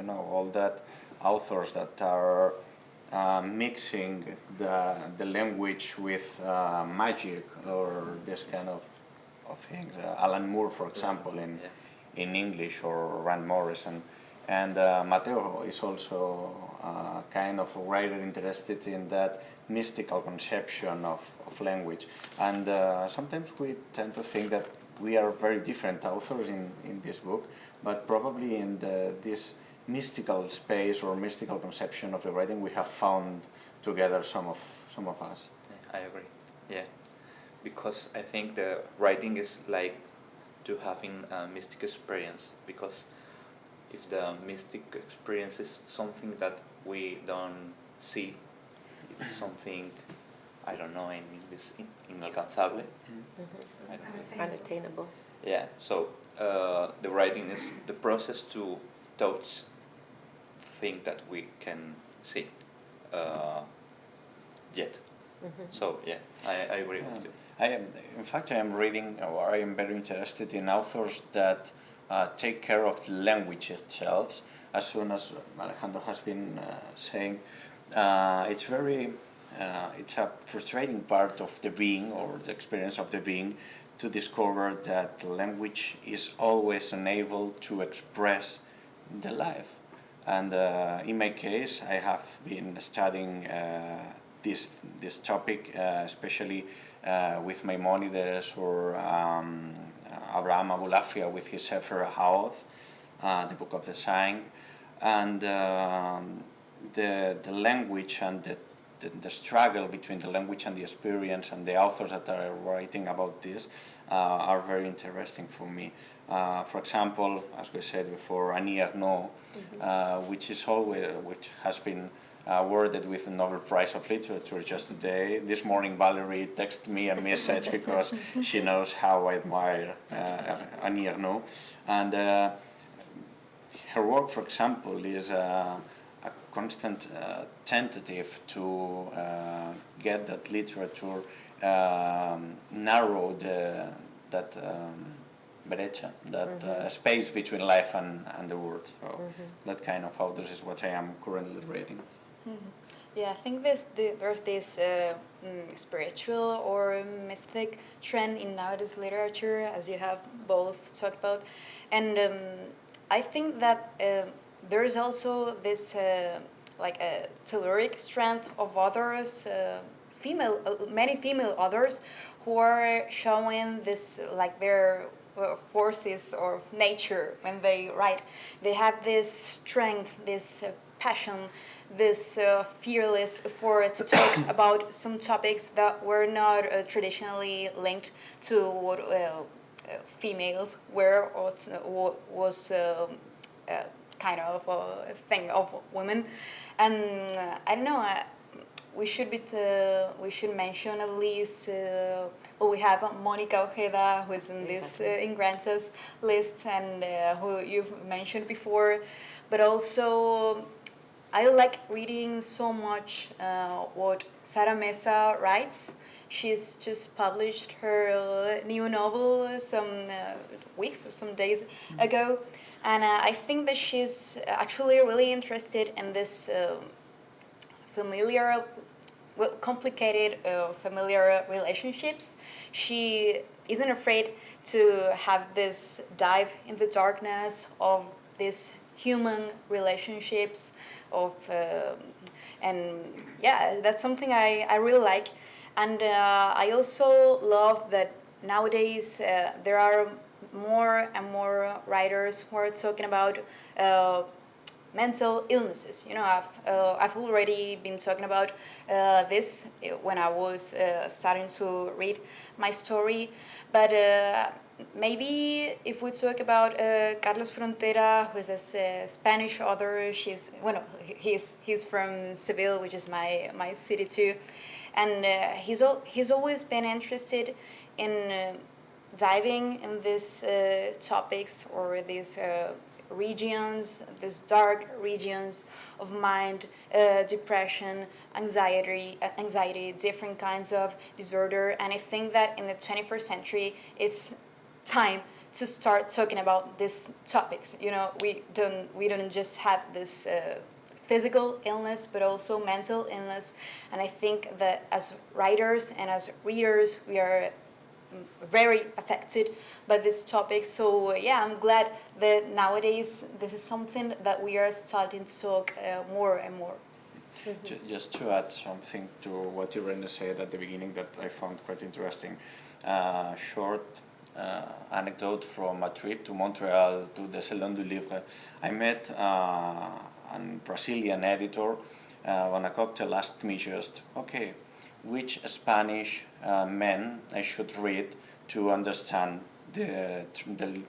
all that authors that are mixing the language with magic or this kind of things. Alan Moore, for example, in English, or Rand Morrison. And Mateo is also kind of a writer interested in that mystical conception of language. And sometimes we tend to think that we are very different authors in this book, but probably in this mystical space or mystical conception of the writing, we have found together some of us. Yeah, I agree. Yeah, because I think the writing is like to having a mystic experience, because if the mystic experience is something that we don't see, it's something, I don't know in English, inalcanzable. I don't know. Unattainable. Yeah, so the writing is the process to touch thing that we can see yet. So yeah, I agree with you. In fact, I am reading, or I am very interested in authors that take care of the language itself. As soon as Alejandro has been saying, it's a frustrating part of the being, or the experience of the being, to discover that language is always unable to express the life. And in my case, I have been studying this topic, especially with Maimonides, or Abraham Abulafia with his Sepharad, the Book of the Sign, and the language and the struggle between the language and the experience, and the authors that are writing about this are very interesting for me. For example, as we said before, Annie Ernaux, which has been awarded with the Nobel Prize of Literature just today. This morning, Valerie texted me a message because she knows how I admire Annie Ernaux, and her work, for example, is a constant tentative to get that literature narrow that brecha, that space between life and the world. So that kind of authors is what I am currently reading. Yeah, I think there's this spiritual or mystic trend in nowadays literature, as you have both talked about, and I think that there's also this like a telluric strength of authors, many female authors, who are showing this like their forces of nature when they write. They have this strength, this passion, this fearless to talk about some topics that were not traditionally linked to what females were, or was kind of a thing of women. And I don't know, we should mention at least we have Monica Ojeda, who is in this in Granta's list, and who you've mentioned before, but also I like reading so much what Sara Mesa writes, She's just published her new novel some weeks or some days ago, and I think that she's actually really interested in this familiar, well, complicated, familiar relationships. She isn't afraid to have this dive in the darkness of these human relationships, and yeah, that's something I really like. And I also love that nowadays there are more and more writers who are talking about mental illnesses. You know, I've already been talking about this when I was starting to read my story, but maybe if we talk about Carlos Frontera, who is a Spanish author, he's from Seville, which is my city too, and he's always been interested in diving in these topics or these regions, these dark regions of mind, depression, anxiety, different kinds of disorder. And I think that in the 21st century, it's time to start talking about these topics. You know, we don't just have this physical illness, but also mental illness. And I think that as writers and as readers, we are very affected by this topic. So yeah, I'm glad that nowadays this is something that we are starting to talk more and more. Just to add something to what Irene said at the beginning that I found quite interesting, short anecdote from a trip to Montreal to the Salon du Livre. I met a Brazilian editor on a cocktail, asked me just, okay, which Spanish men I should read to understand the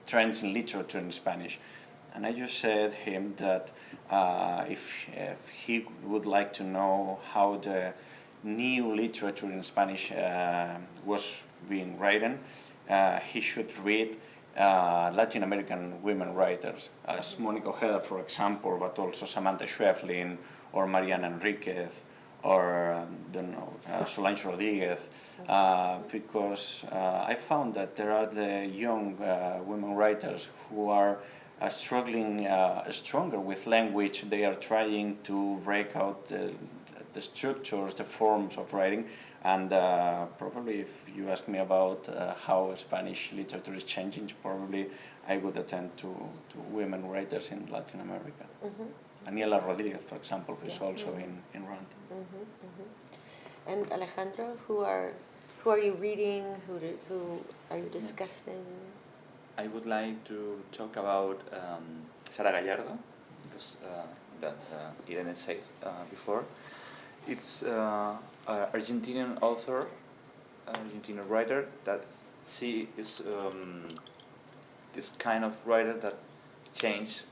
trends in literature in Spanish. And I just said him that if he would like to know how the new literature in Spanish was being written, he should read Latin American women writers, as Mónica Ojeda, for example, but also Samantha Schweblin or Mariana Enriquez, or Solange Rodriguez, because I found that there are the young women writers who are struggling stronger with language. They are trying to break out the structures, the forms of writing, and probably if you ask me about how Spanish literature is changing, probably I would attend to women writers in Latin America. Mm-hmm. Aniela Rodriguez, for example, who is also in Granta. Mm-hmm, mm-hmm. And Alejandro, who are you reading? Who are you discussing? I would like to talk about Sara Gallardo, because that Irene said before. It's an Argentinian author, Argentinian writer, that she is this kind of writer that changes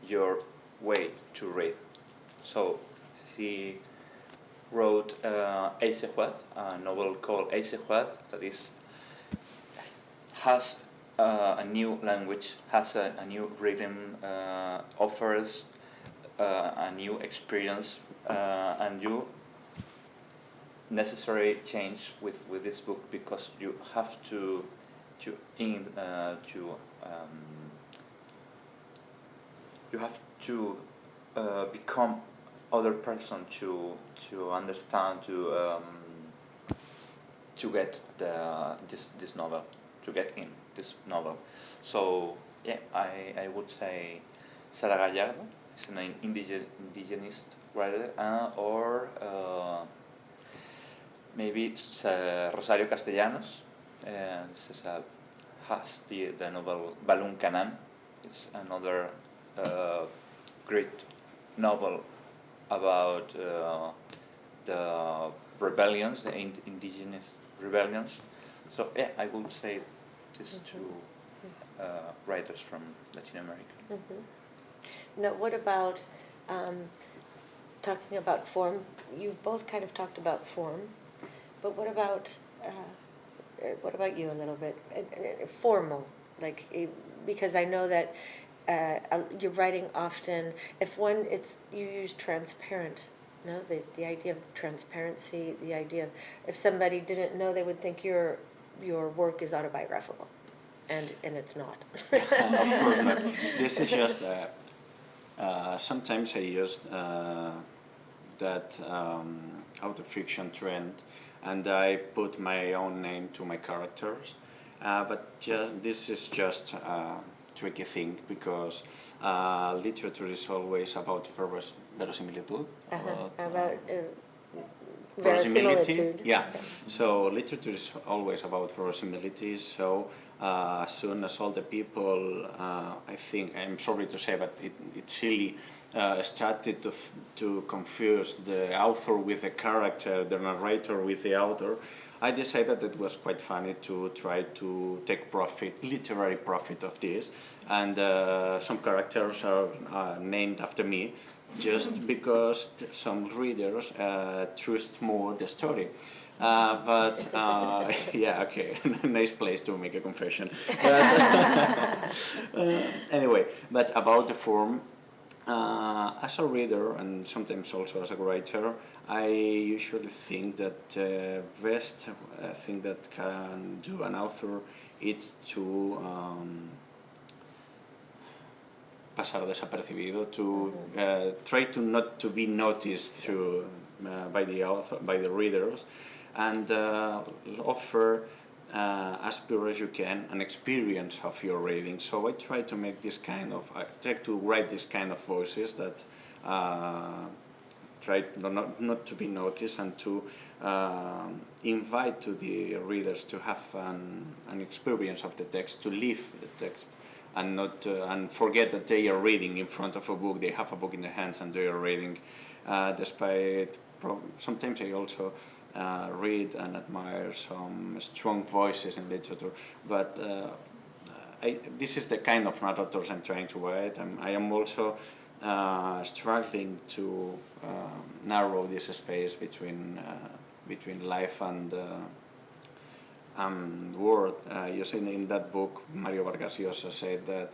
your way to read. So she wrote Excerpts, a novel called Excerpts that has a new language, has a new rhythm, offers a new experience, and you necessary change with this book, because you have to you have to become other person to understand, to get this novel, to get in this novel. So yeah, I would say Sara Gallardo is an indigenous writer, or maybe it's Rosario Castellanos. This has the novel Balloon Canaan. It's another great novel about the rebellions, the indigenous rebellions. So yeah, I would say these two writers from Latin America. Mm-hmm. Now, what about talking about form? You've both kind of talked about form, but what about you a little bit? Formal, like, because I know that you're writing often. If you use transparent No, the idea of transparency, the idea of if somebody didn't know, they would think your work is autobiographical, and it's not. Of course not. This is just sometimes I use that auto-fiction trend, and I put my own name to my characters. But this is just a tricky thing, because literature is always about verisimilitude. About Verisimility. verisimilitude. Yeah. So literature is always about verisimility. So as soon as all the people, I think, I'm sorry to say, but it silly, started to confuse the author with the character, the narrator with the author, I decided that it was quite funny to try to take profit, literary profit of this, and some characters are named after me, just because some readers trust more the story. Yeah, okay, nice place to make a confession. Anyway, but about the form, as a reader and sometimes also as a writer, I usually think that the best thing that can do an author is to pasar desapercibido, to try to not to be noticed through by the author, by the readers, and offer as pure as you can an experience of your reading. So I try to make this kind of, I try to write this kind of voices that try not to be noticed, and to invite to the readers to have an experience of the text, to live the text, and not and forget that they are reading in front of a book. They have a book in their hands and they are reading. Despite sometimes I also read and admire some strong voices in literature, but this is the kind of narrators I'm trying to write. I am also struggling to narrow this space between life and word. You say in that book, Mario Vargas Llosa said that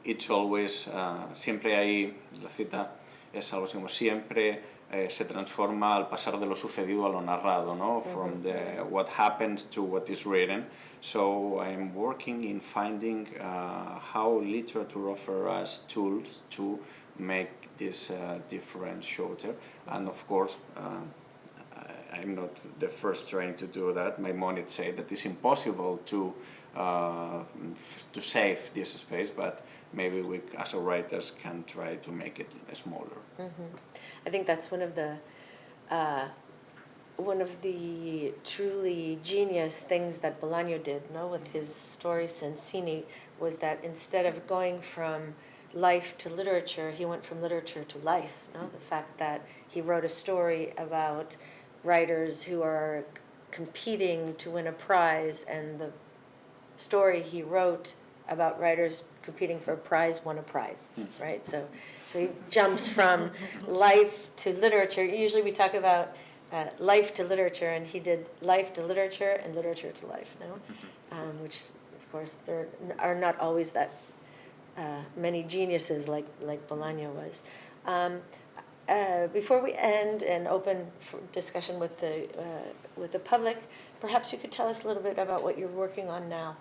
it's always, siempre hay, la cita es algo así como siempre se transforma al pasar de lo sucedido a lo narrado, ¿no? From the what happens to what is written. So I'm working in finding how literature offers us tools to make this difference shorter. And of course, I'm not the first trying to do that. Maimonides said that it's impossible to save this space, but maybe we, as writers, can try to make it smaller. Mm-hmm. I think that's one of the truly genius things that Bolaño did, no, with his story Sensini, was that instead of going from life to literature, he went from literature to life. No, the fact that he wrote a story about writers who are competing to win a prize, and the story he wrote about writers competing for a prize won a prize, right? So he jumps from life to literature. Usually we talk about life to literature, and he did life to literature and literature to life, no? Which, of course, there are not always that many geniuses like Bolaño was. Before we end and open for discussion with the public, perhaps you could tell us a little bit about what you're working on now.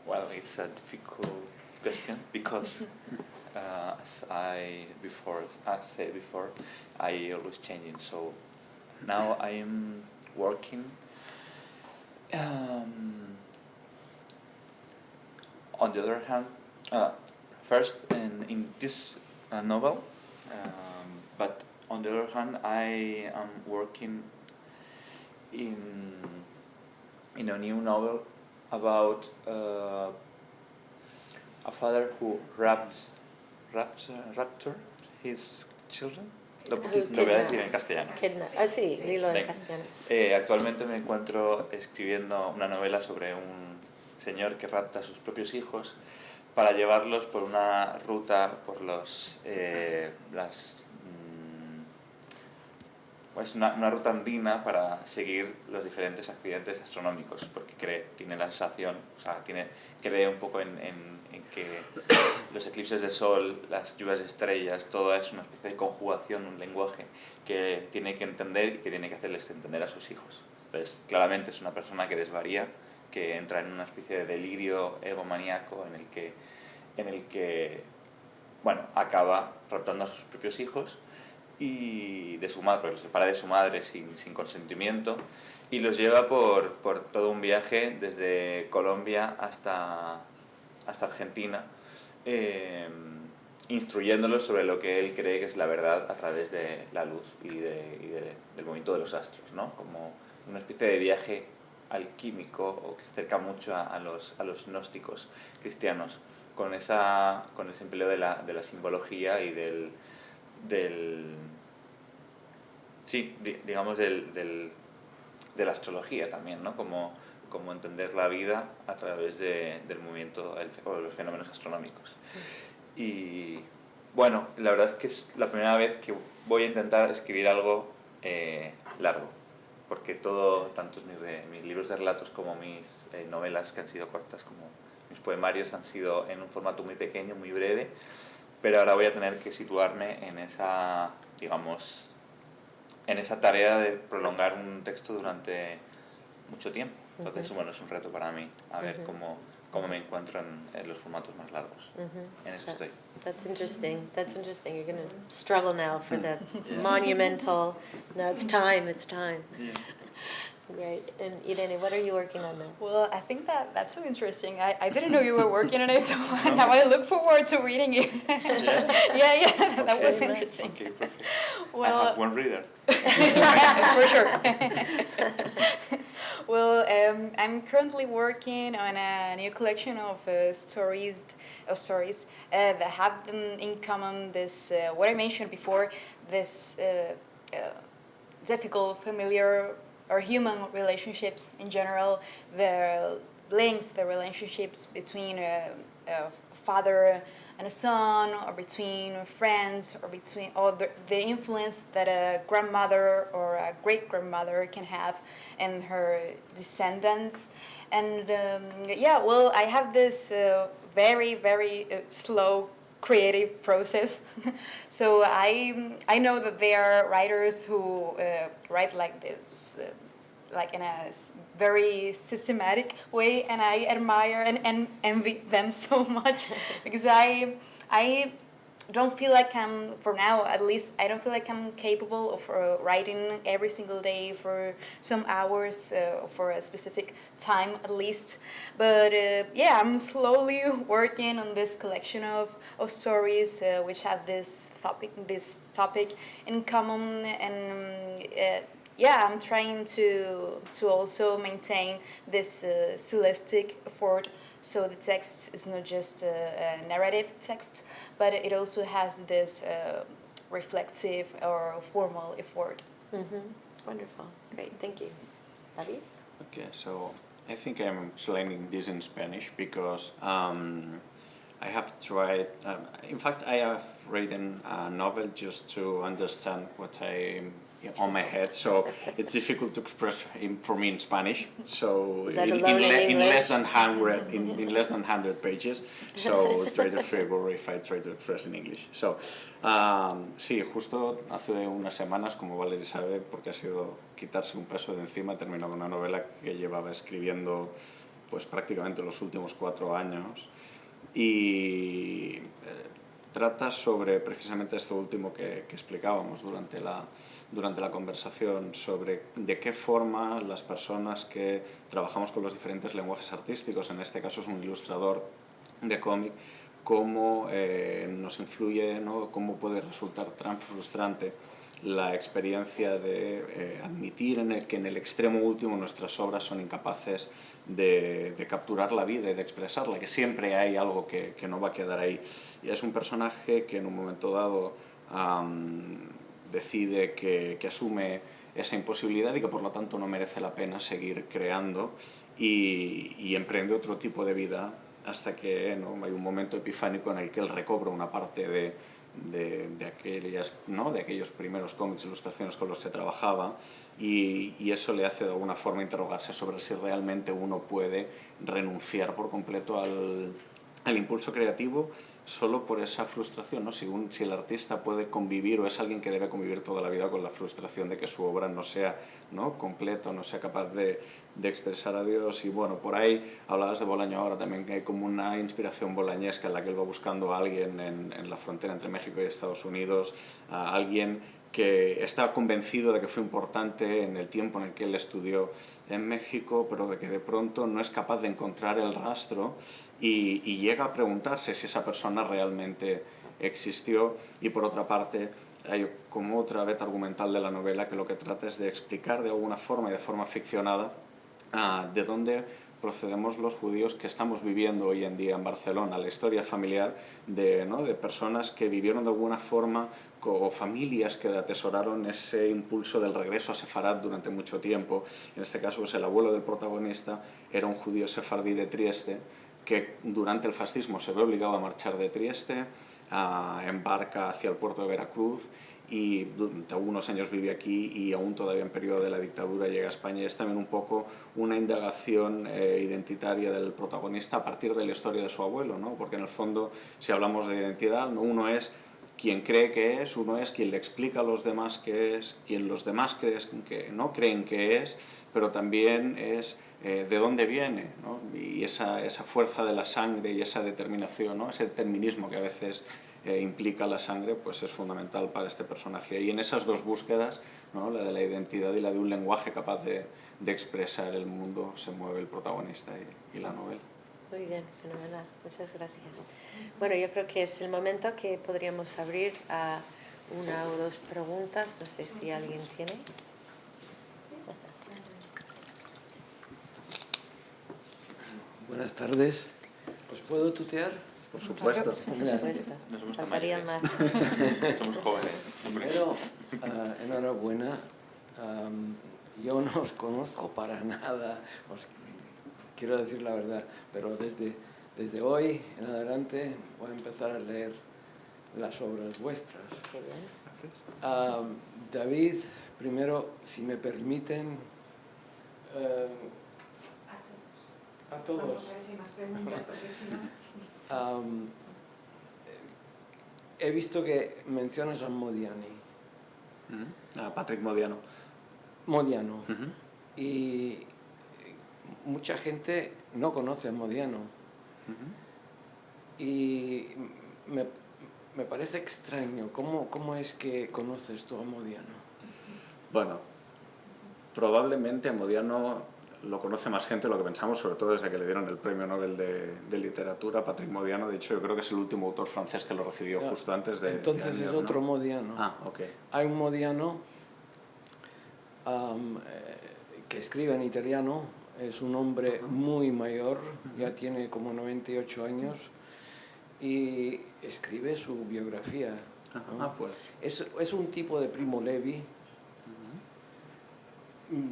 Well, it's a difficult question because, as I said before, I always changing. So now I am working on the other hand. First, in this novel, but on the other hand, I am working in a new novel about a father who raptured his children. Lo voy a decir en castellano. Sí, dilo en castellano. Actualmente me encuentro escribiendo una novela sobre un señor que rapta a sus propios hijos para llevarlos por una ruta por pues una ruta andina para seguir los diferentes accidentes astronómicos, porque tiene la sensación, o sea, cree un poco en que los eclipses de sol, las lluvias de estrellas, todo es una especie de conjugación, un lenguaje que tiene que entender y que tiene que hacerles entender a sus hijos. Entonces, claramente es una persona que desvaría, que entra en una especie de delirio egomaníaco en el que bueno, acaba raptando a sus propios hijos y de su madre, porque los separa de su madre sin consentimiento, y los lleva por todo un viaje desde Colombia hasta Argentina, instruyéndolos sobre lo que él cree que es la verdad a través de la luz y del movimiento de los astros, ¿no? Como una especie de viaje alquímico, o que se acerca mucho a los gnósticos cristianos, con ese empleo de la simbología y digamos de la astrología también, ¿no? Como entender la vida a través del movimiento o de los fenómenos astronómicos. Y bueno, la verdad es que es la primera vez que voy a intentar escribir algo largo, porque tanto mis libros de relatos como mis novelas, que han sido cortas, como mis poemarios, han sido en un formato muy pequeño, muy breve, pero ahora voy a tener que situarme en esa, digamos, en esa tarea de prolongar un texto durante mucho tiempo. Entonces, bueno, es un reto para mí, a ver cómo me encuentro en los formatos más largos. En eso estoy. That's interesting. That's interesting. You're going to struggle now for the monumental. No, it's time. It's time. Yeah. Great. And Irene, what are you working on now? Well, I think that's so interesting. I didn't know you were working on it, so now I look forward to reading it. Yeah, that was interesting. Okay, perfect. Well, I have one reader. for sure. Well, I'm currently working on a new collection of stories that have in common this what I mentioned before, this difficult, familiar, or human relationships in general, the links, the relationships between a father and a son, or between friends, or the influence that a grandmother or a great-grandmother can have in her descendants. And well, I have this very, very slow creative process. So I know that there are writers who write like this, like in a very systematic way, and I admire and envy them so much because I don't feel like for now at least, I don't feel like I'm capable of writing every single day for some hours, for a specific time at least. But I'm slowly working on this collection of stories which have this topic in common, and I'm trying to also maintain this stylistic effort. So the text is not just a narrative text, but it also has this reflective or formal effort. Wonderful. Great. Thank you. David? Okay, so I think I'm explaining this in Spanish because I have tried, in fact, I have written a novel just to understand what I'm on my head, so it's difficult to express for me in Spanish. So in less than 100 pages. So try to favor if I try to express in English. So sí, justo hace unas semanas, como Valerie sabe, porque ha sido quitarse un peso de encima, he terminado una novela que llevaba escribiendo pues prácticamente los últimos 4 años y trata sobre precisamente esto último que explicábamos durante la conversación, sobre de qué forma las personas que trabajamos con los diferentes lenguajes artísticos, en este caso es un ilustrador de cómic, cómo nos influye, ¿no? Cómo puede resultar tan frustrante la experiencia de admitir que en el extremo último nuestras obras son incapaces de capturar la vida y de expresarla, que siempre hay algo que no va a quedar ahí. Y es un personaje que en un momento dado decide que asume esa imposibilidad y que por lo tanto no merece la pena seguir creando y emprende otro tipo de vida hasta que, ¿no?, hay un momento epifánico en el que él recobra una parte aquellas, ¿no? De aquellos primeros cómics, ilustraciones con los que trabajaba, y eso le hace de alguna forma interrogarse sobre si realmente uno puede renunciar por completo al impulso creativo solo por esa frustración, ¿no? Si el artista puede convivir o es alguien que debe convivir toda la vida con la frustración de que su obra no sea, ¿no? completa, no sea capaz de expresar a Dios. Y bueno, por ahí hablabas de Bolaño ahora también, que hay como una inspiración bolañesca en la que él va buscando a alguien en la frontera entre México y Estados Unidos, a alguien que está convencido de que fue importante en el tiempo en el que él estudió en México, pero de que de pronto no es capaz de encontrar el rastro y llega a preguntarse si esa persona realmente existió. Y por otra parte, hay como otra veta argumental de la novela que lo que trata es de explicar de alguna forma y de forma ficcionada de dónde procedemos los judíos que estamos viviendo hoy en día en Barcelona, la historia familiar ¿no? de personas que vivieron de alguna forma o familias que atesoraron ese impulso del regreso a Sepharad durante mucho tiempo. En este caso, pues, el abuelo del protagonista era un judío sefardí de Trieste que durante el fascismo se ve obligado a marchar de Trieste, embarca hacia el puerto de Veracruz y durante algunos años vive aquí y aún todavía en periodo de la dictadura llega a España. Es también un poco una indagación identitaria del protagonista a partir de la historia de su abuelo, ¿no? Porque en el fondo, si hablamos de identidad, uno es quien cree que es, uno es quien le explica a los demás que es, quien los demás no creen que es, pero también es de dónde viene, ¿no? Y esa fuerza de la sangre y esa determinación, ¿no? Ese determinismo que a veces implica la sangre, pues es fundamental para este personaje. Y en esas dos búsquedas, ¿no? La de la identidad y la de un lenguaje capaz de expresar el mundo, se mueve el protagonista y la novela. Muy bien, fenomenal. Muchas gracias. Bueno, yo creo que es el momento que podríamos abrir a una o dos preguntas. No sé si alguien tiene. Buenas tardes. ¿Os puedo tutear? Por supuesto. Por supuesto. No somos tan Faltaría mayores. más. Somos jóvenes. Primero, enhorabuena. Yo no os conozco para nada, os quiero decir la verdad, pero desde hoy en adelante voy a empezar a leer las obras vuestras. Qué bien. David, primero, si me permiten, a todos. He visto que mencionas a Modiani. A Patrick Modiano. Modiano. Y mucha gente no conoce a Modiano. Y me parece extraño. ¿Cómo es que conoces tú a Modiano? Bueno, probablemente a Modiano lo conoce más gente de lo que pensamos, sobre todo desde que le dieron el premio Nobel de Literatura. Patrick Modiano, de hecho, yo creo que es el último autor francés que lo recibió justo antes de... Entonces de es ¿no? otro Modiano. Ah, ok. Hay un Modiano que escribe en italiano, es un hombre muy mayor, ya tiene como 98 años, y escribe su biografía, ¿no? Pues. Es un tipo de Primo Levi,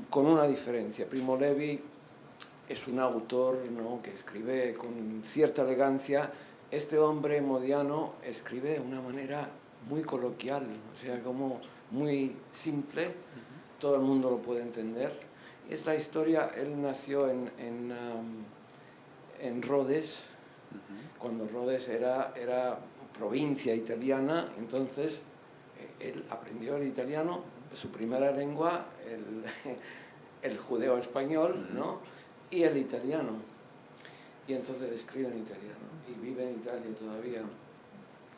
con una diferencia. Primo Levi es un autor, ¿no?, que escribe con cierta elegancia. Este hombre Modiano escribe de una manera muy coloquial, o sea, como muy simple, todo el mundo lo puede entender. Es la historia, él nació en Rhodes, cuando Rhodes era provincia italiana, entonces él aprendió el italiano, su primera lengua, el judeo-español, ¿no?, y el italiano. Y entonces escribe en italiano y vive en Italia todavía.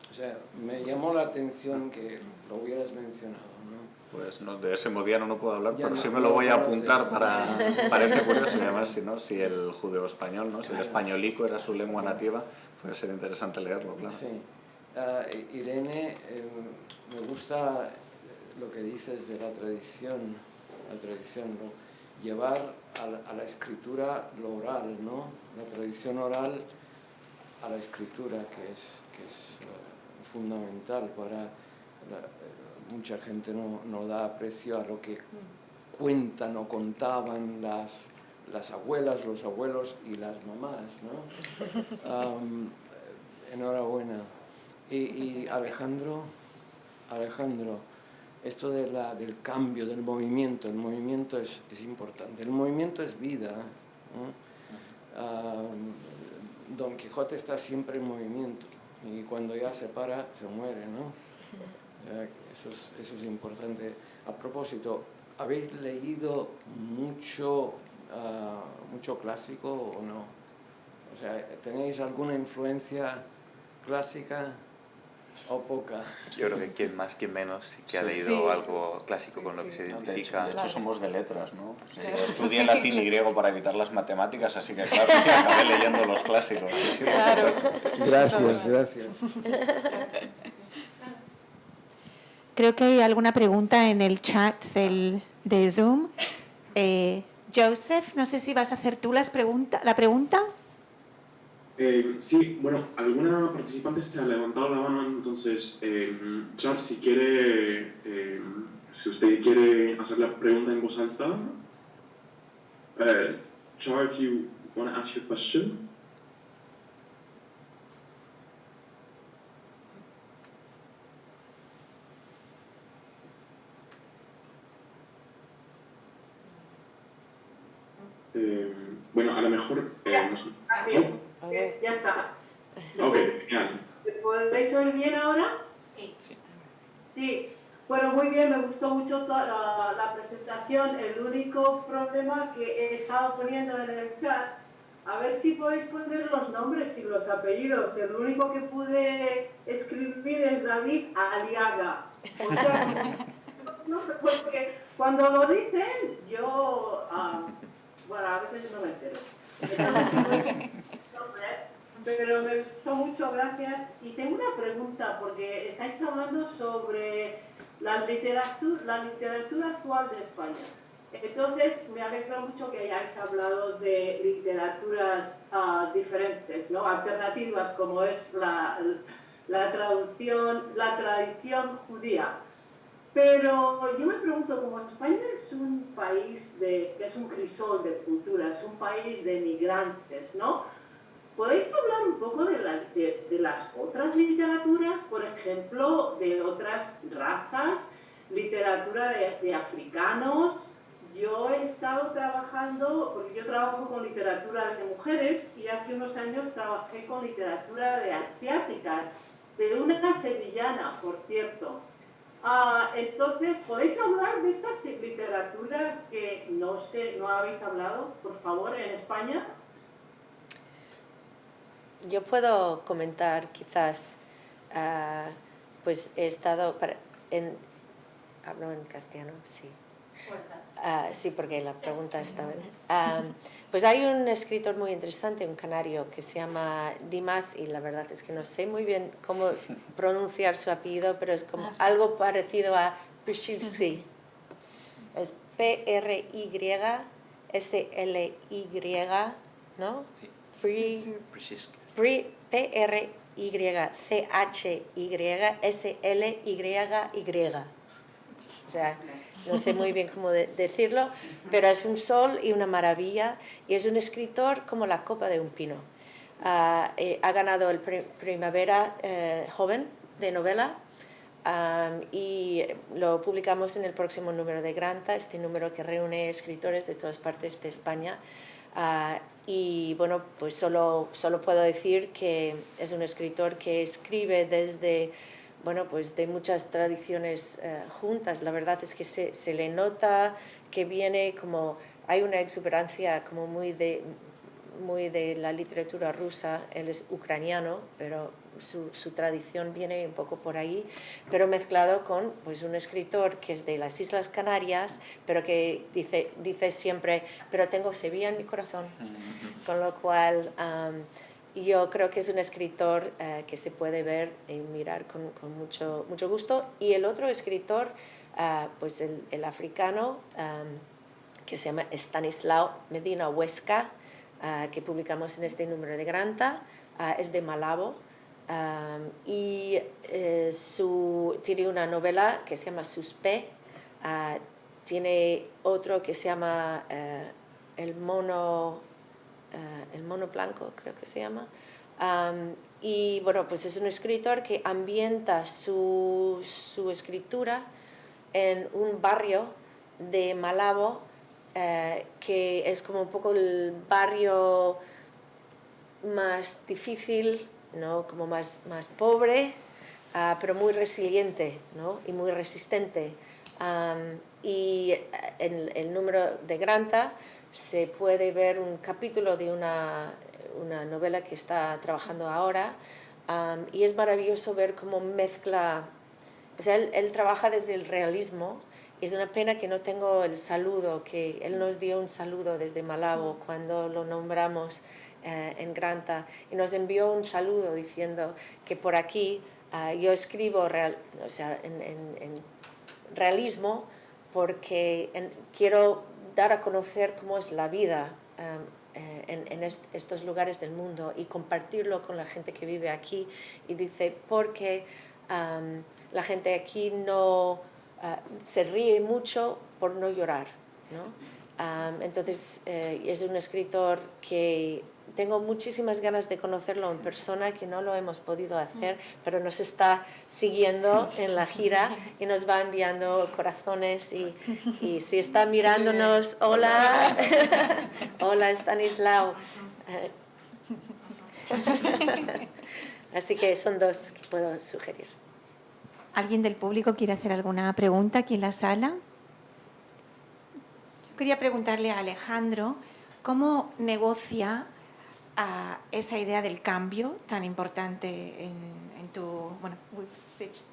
O sea, me llamó la atención que lo hubieras mencionado, ¿no? Pues no, de ese Modiano no puedo hablar, Ya pero no, sí me lo voy a apuntar sé. parece curioso. Y además, si el judeo-español, ¿no? Si el españolico era su lengua nativa, puede ser interesante leerlo, claro. Sí. Irene, me gusta lo que dices de la tradición, ¿no? Llevar a la escritura lo oral, ¿no? La tradición oral a la escritura, que es fundamental para... mucha gente no da aprecio a lo que cuentan o contaban las abuelas, los abuelos y las mamás, ¿no? Enhorabuena. Y Alejandro, esto del cambio, del movimiento, el movimiento es importante, el movimiento es vida, ¿no? Don Quijote está siempre en movimiento y cuando ya se para, se muere, ¿no? Eso es importante. A propósito, ¿habéis leído mucho clásico o no? O sea, ¿tenéis alguna influencia clásica o poca? Yo creo que quien más, quien menos, que ha Sí. leído algo clásico con lo que se De identifica. hecho somos de letras, ¿no? Sí, estudié latín y griego para evitar las matemáticas, así que claro, sí, acabé leyendo los clásicos. Sí, por supuesto. Gracias. Creo que hay alguna pregunta en el chat de Zoom. Joseph, no sé si vas a hacer tú la pregunta. Sí, bueno, alguna participante se ha levantado la mano, entonces, Charles, si usted quiere hacer la pregunta en voz alta, Charles, if you want to ask your question. Bueno, a lo mejor... no sé. Bien, A ver. ya está. Ok, genial. ¿Me podéis oír bien ahora? Sí. Sí. Bueno, muy bien, me gustó mucho toda la presentación. El único problema que he estado poniendo en el chat, a ver si podéis poner los nombres y los apellidos. El único que pude escribir es David Aliaga. O sea, no, porque cuando lo dicen, yo, bueno, a veces no me entero. Entonces, pero me gustó mucho, gracias. Y tengo una pregunta, porque estáis hablando sobre la literatura actual de España. Entonces, me alegro mucho que hayáis hablado de literaturas diferentes, ¿no? Alternativas, como es la tradición judía. Pero yo me pregunto, como España es un país que es un crisol de culturas, un país de migrantes, ¿no? ¿Podéis hablar un poco de las otras literaturas, por ejemplo, de otras razas, literatura de africanos? Yo he estado trabajando, porque yo trabajo con literatura de mujeres y hace unos años trabajé con literatura de asiáticas, de una sevillana, por cierto. Entonces, ¿podéis hablar de estas literaturas que no habéis hablado, por favor, en España? Yo puedo comentar, quizás, pues he estado, hablo en castellano, sí. Sí, porque la pregunta estaba pues hay un escritor muy interesante, un canario, que se llama Dimas, y la verdad es que no sé muy bien cómo pronunciar su apellido, pero es como algo parecido a Przylski. Es P-R-Y-S-L-Y, ¿no? Sí. P-R-Y-C-H-Y-S-L-Y-Y. O sea, no sé muy bien cómo decirlo, pero es un sol y una maravilla, y es un escritor como la copa de un pino. Ha ganado el Primavera Joven de novela, y lo publicamos en el próximo número de Granta, este número que reúne escritores de todas partes de España. Y bueno, pues solo puedo decir que es un escritor que escribe desde, bueno, pues de muchas tradiciones juntas. La verdad es que se le nota que viene como, hay una exuberancia como muy de la literatura rusa. Él es ucraniano, pero su tradición viene un poco por ahí, pero mezclado con pues un escritor que es de las Islas Canarias, pero que dice siempre, pero tengo Sevilla en mi corazón, con lo cual yo creo que es un escritor que se puede ver y mirar con mucho gusto. Y el otro escritor, pues el africano, que se llama Stanislao Medina Huesca, que publicamos en este número de Granta, es de Malabo, y tiene una novela que se llama Suspect, tiene otro que se llama el mono blanco, creo que se llama, Y bueno, pues es un escritor que ambienta su escritura en un barrio de Malabo, que es como un poco el barrio más difícil, ¿no? Como más pobre, pero muy resiliente, ¿no? Y muy resistente. Y en el número de Granta se puede ver un capítulo de una novela que está trabajando ahora, y es maravilloso ver cómo mezcla, o sea, él trabaja desde el realismo. Y es una pena que no tengo el saludo, que él nos dio un saludo desde Malabo cuando lo nombramos en Granta, y nos envió un saludo diciendo que por aquí yo escribo o sea, en realismo porque quiero dar a conocer cómo es la vida en estos lugares del mundo y compartirlo con la gente que vive aquí. Y dice, porque la gente aquí no se ríe mucho por no llorar, ¿no? Entonces es un escritor que tengo muchísimas ganas de conocerlo en persona, que no lo hemos podido hacer, pero nos está siguiendo en la gira y nos va enviando corazones, y si está mirándonos, hola, hola Stanislao. Así que son dos que puedo sugerir. ¿Alguien del público quiere hacer alguna pregunta aquí en la sala? Yo quería preguntarle a Alejandro cómo negocia esa idea del cambio tan importante en tu... Bueno, we've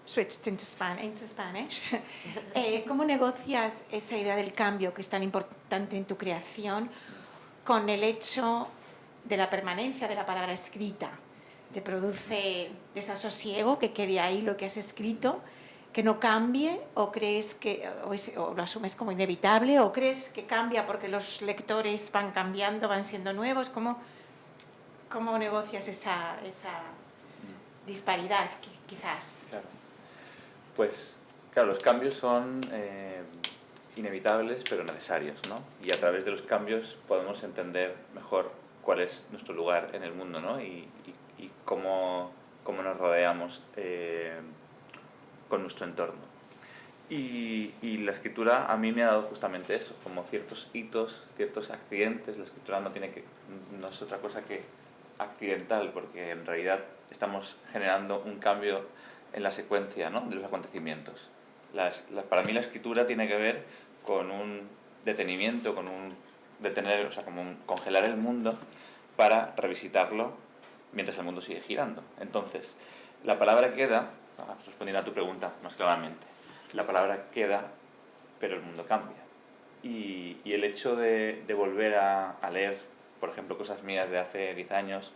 switched into Spanish. ¿Cómo negocias esa idea del cambio que es tan importante en tu creación con el hecho de la permanencia de la palabra escrita? ¿Te produce desasosiego que quede ahí lo que has escrito, que no cambie, o crees que o lo asumes como inevitable, o crees que cambia porque los lectores van cambiando, van siendo nuevos? ¿Cómo negocias esa disparidad, quizás? Claro. Pues, claro, los cambios son inevitables pero necesarios, ¿no? Y a través de los cambios podemos entender mejor cuál es nuestro lugar en el mundo, ¿no? Y cómo nos rodeamos con nuestro entorno. Y la escritura a mí me ha dado justamente eso, como ciertos hitos, ciertos accidentes. La escritura no es otra cosa que accidental, porque en realidad estamos generando un cambio en la secuencia, ¿no?, de los acontecimientos. Para mí la escritura tiene que ver con un detenimiento, con un detener, o sea, como congelar el mundo para revisitarlo mientras el mundo sigue girando. Entonces, la palabra queda, respondiendo a tu pregunta más claramente, la palabra queda, pero el mundo cambia. Y el hecho de volver a leer, por ejemplo, cosas mías de hace 10 años,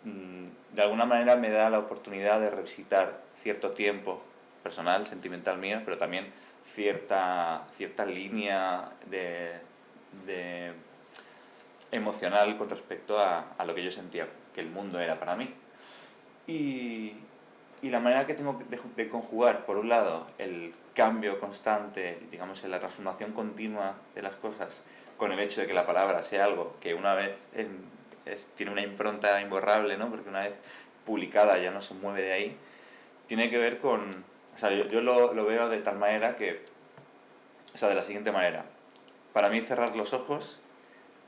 de alguna manera me da la oportunidad de revisitar cierto tiempo personal, sentimental mío, pero también cierta línea de emocional con respecto a lo que yo sentía que el mundo era para mí. Y la manera que tengo de conjugar, por un lado, el cambio constante, digamos, en la transformación continua de las cosas, con el hecho de que la palabra sea algo que una vez tiene una impronta imborrable, ¿no?, porque una vez publicada ya no se mueve de ahí, tiene que ver con... O sea, yo lo veo de tal manera que... O sea, de la siguiente manera. Para mí cerrar los ojos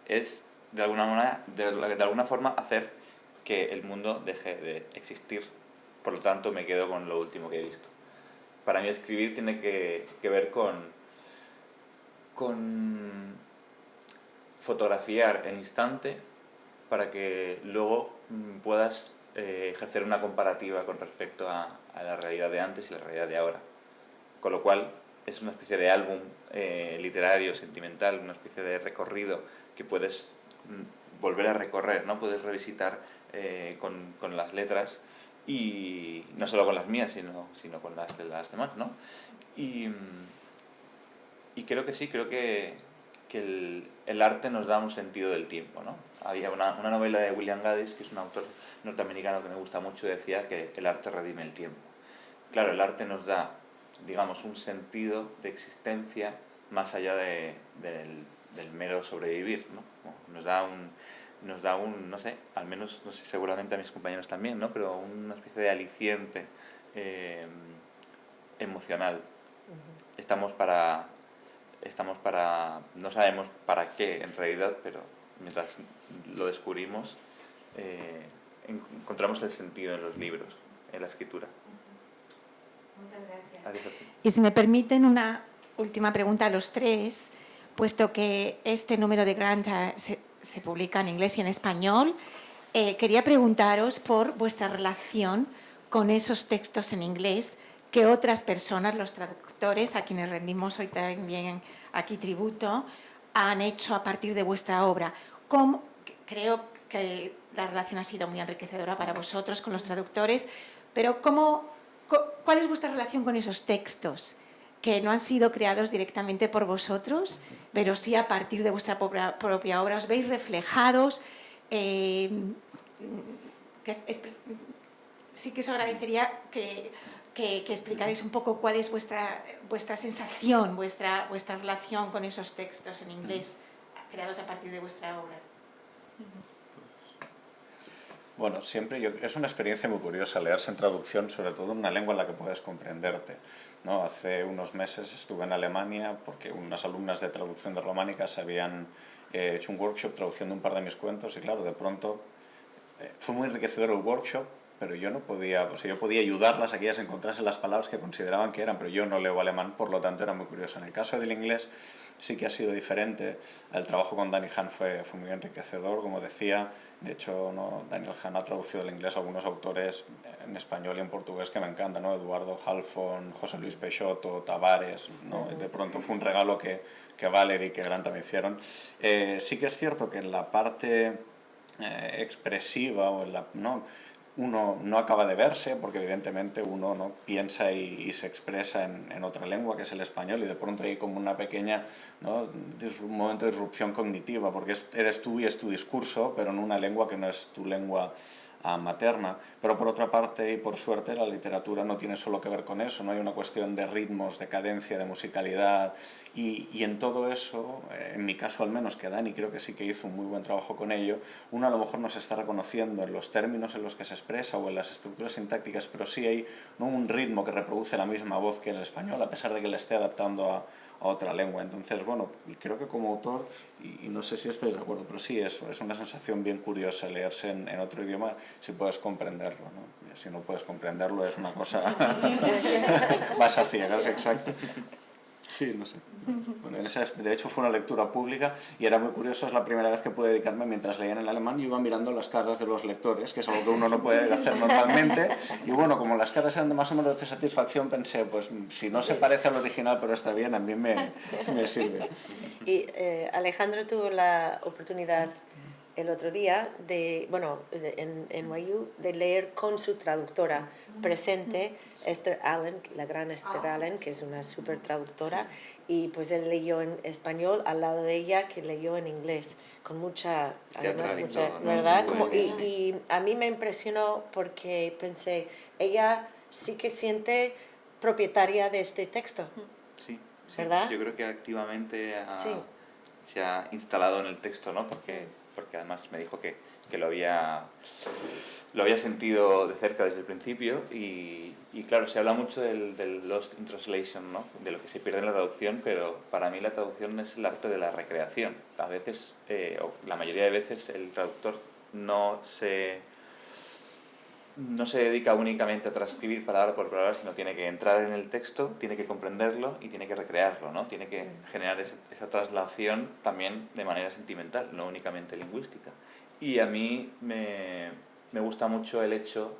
es, de alguna forma, hacer que el mundo deje de existir. Por lo tanto, me quedo con lo último que he visto. Para mí escribir tiene que ver con fotografiar el instante para que luego puedas ejercer una comparativa con respecto a la realidad de antes y la realidad de ahora. Con lo cual es una especie de álbum literario, sentimental, una especie de recorrido que puedes volver a recorrer, ¿no? Puedes revisitar con las letras, y no solo con las mías, sino con las de las demás, ¿no? Y creo que sí, creo que el arte nos da un sentido del tiempo, ¿no? Había una novela de William Gaddis, que es un autor norteamericano que me gusta mucho, decía que el arte redime el tiempo. Claro, el arte nos da, digamos, un sentido de existencia más allá del mero sobrevivir, ¿no? Nos da nos da un, no sé, al menos, no sé, seguramente a mis compañeros también, ¿no? Pero una especie de aliciente emocional. Estamos para, no sabemos para qué en realidad, pero mientras lo descubrimos, encontramos el sentido en los libros, en la escritura. Muchas gracias. Adiós a ti. Y si me permiten una última pregunta a los tres, puesto que este número de Granta se publica en inglés y en español, quería preguntaros por vuestra relación con esos textos en inglés que otras personas, los traductores, a quienes rendimos hoy también aquí tributo, han hecho a partir de vuestra obra. Creo que la relación ha sido muy enriquecedora para vosotros con los traductores, pero ¿cuál es vuestra relación con esos textos que no han sido creados directamente por vosotros, pero sí a partir de vuestra propia obra? ¿Os veis reflejados? Sí que os agradecería que explicarais un poco cuál es vuestra sensación, vuestra relación con esos textos en inglés creados a partir de vuestra obra. Bueno, es una experiencia muy curiosa leerse en traducción, sobre todo en una lengua en la que puedes comprenderte, ¿no? Hace unos meses estuve en Alemania porque unas alumnas de traducción de románicas habían hecho un workshop traduciendo un par de mis cuentos y claro, de pronto fue muy enriquecedor el workshop, pero yo no podía, o sea, yo podía ayudarlas a que ellas encontrasen las palabras que consideraban que eran, pero yo no leo alemán, por lo tanto era muy curioso. En el caso del inglés sí que ha sido diferente. El trabajo con Danny Hahn fue muy enriquecedor, como decía. De hecho, ¿no? Daniel Hahn ha traducido al inglés a algunos autores en español y en portugués que me encantan, ¿no? Eduardo Halfon, José Luis Peixoto, Tavares, ¿no? De pronto fue un regalo que Valerie y que Granta me hicieron. Sí que es cierto que en la parte expresiva o en la, ¿no? Uno no acaba de verse porque evidentemente uno no piensa y se expresa en otra lengua que es el español y de pronto hay como una pequeña, ¿no? Un momento de disrupción cognitiva porque eres tú y es tu discurso pero en una lengua que no es tu lengua materna, pero por otra parte y por suerte la literatura no tiene solo que ver con eso, no hay una cuestión de ritmos, de cadencia, de musicalidad y en todo eso, en mi caso al menos, que Dani creo que sí que hizo un muy buen trabajo con ello, uno a lo mejor no se está reconociendo en los términos en los que se expresa o en las estructuras sintácticas, pero sí hay, ¿no? Un ritmo que reproduce la misma voz que en el español a pesar de que le esté adaptando a otra lengua. Entonces, bueno, creo que como autor, y no sé si estáis de acuerdo, pero sí, es una sensación bien curiosa leerse en otro idioma si puedes comprenderlo, ¿no? Si no puedes comprenderlo es una cosa vas a ciegas, exacto. Sí, no sé. Bueno, de hecho fue una lectura pública y era muy curioso, es la primera vez que pude dedicarme mientras leían en alemán y iba mirando las caras de los lectores, que es algo que uno no puede hacer normalmente, y bueno, como las caras eran de más o menos de satisfacción, pensé, pues si no se parece al original pero está bien, a mí me sirve. Y Alejandro tuvo la oportunidad el otro día en NYU de leer con su traductora presente, Esther Allen, la gran Esther Allen, que es una súper traductora, y pues él leyó en español al lado de ella, que leyó en inglés, con mucha, además, ¿verdad? Y a mí me impresionó porque pensé, ella sí que siente propietaria de este texto. Sí, ¿verdad? Yo creo que activamente Sí. se ha instalado en el texto, ¿no? Porque además me dijo que lo había sentido de cerca desde el principio y claro, se habla mucho del lost in translation, ¿no? De lo que se pierde en la traducción, pero para mí la traducción es el arte de la recreación. A veces, o la mayoría de veces, el traductor no se dedica únicamente a transcribir palabra por palabra, sino tiene que entrar en el texto, tiene que comprenderlo y tiene que recrearlo, ¿no? Tiene que generar esa traslación también de manera sentimental, no únicamente lingüística. Y a mí me gusta mucho el hecho,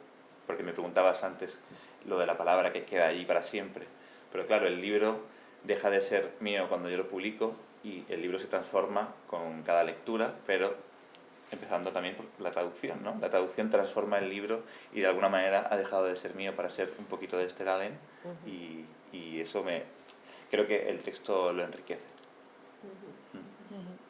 porque me preguntabas antes lo de la palabra que queda allí para siempre, pero claro, el libro deja de ser mío cuando yo lo publico y el libro se transforma con cada lectura, pero empezando también por la traducción, ¿no? La traducción transforma el libro y de alguna manera ha dejado de ser mío para ser un poquito de Esther Allen y eso creo que el texto lo enriquece.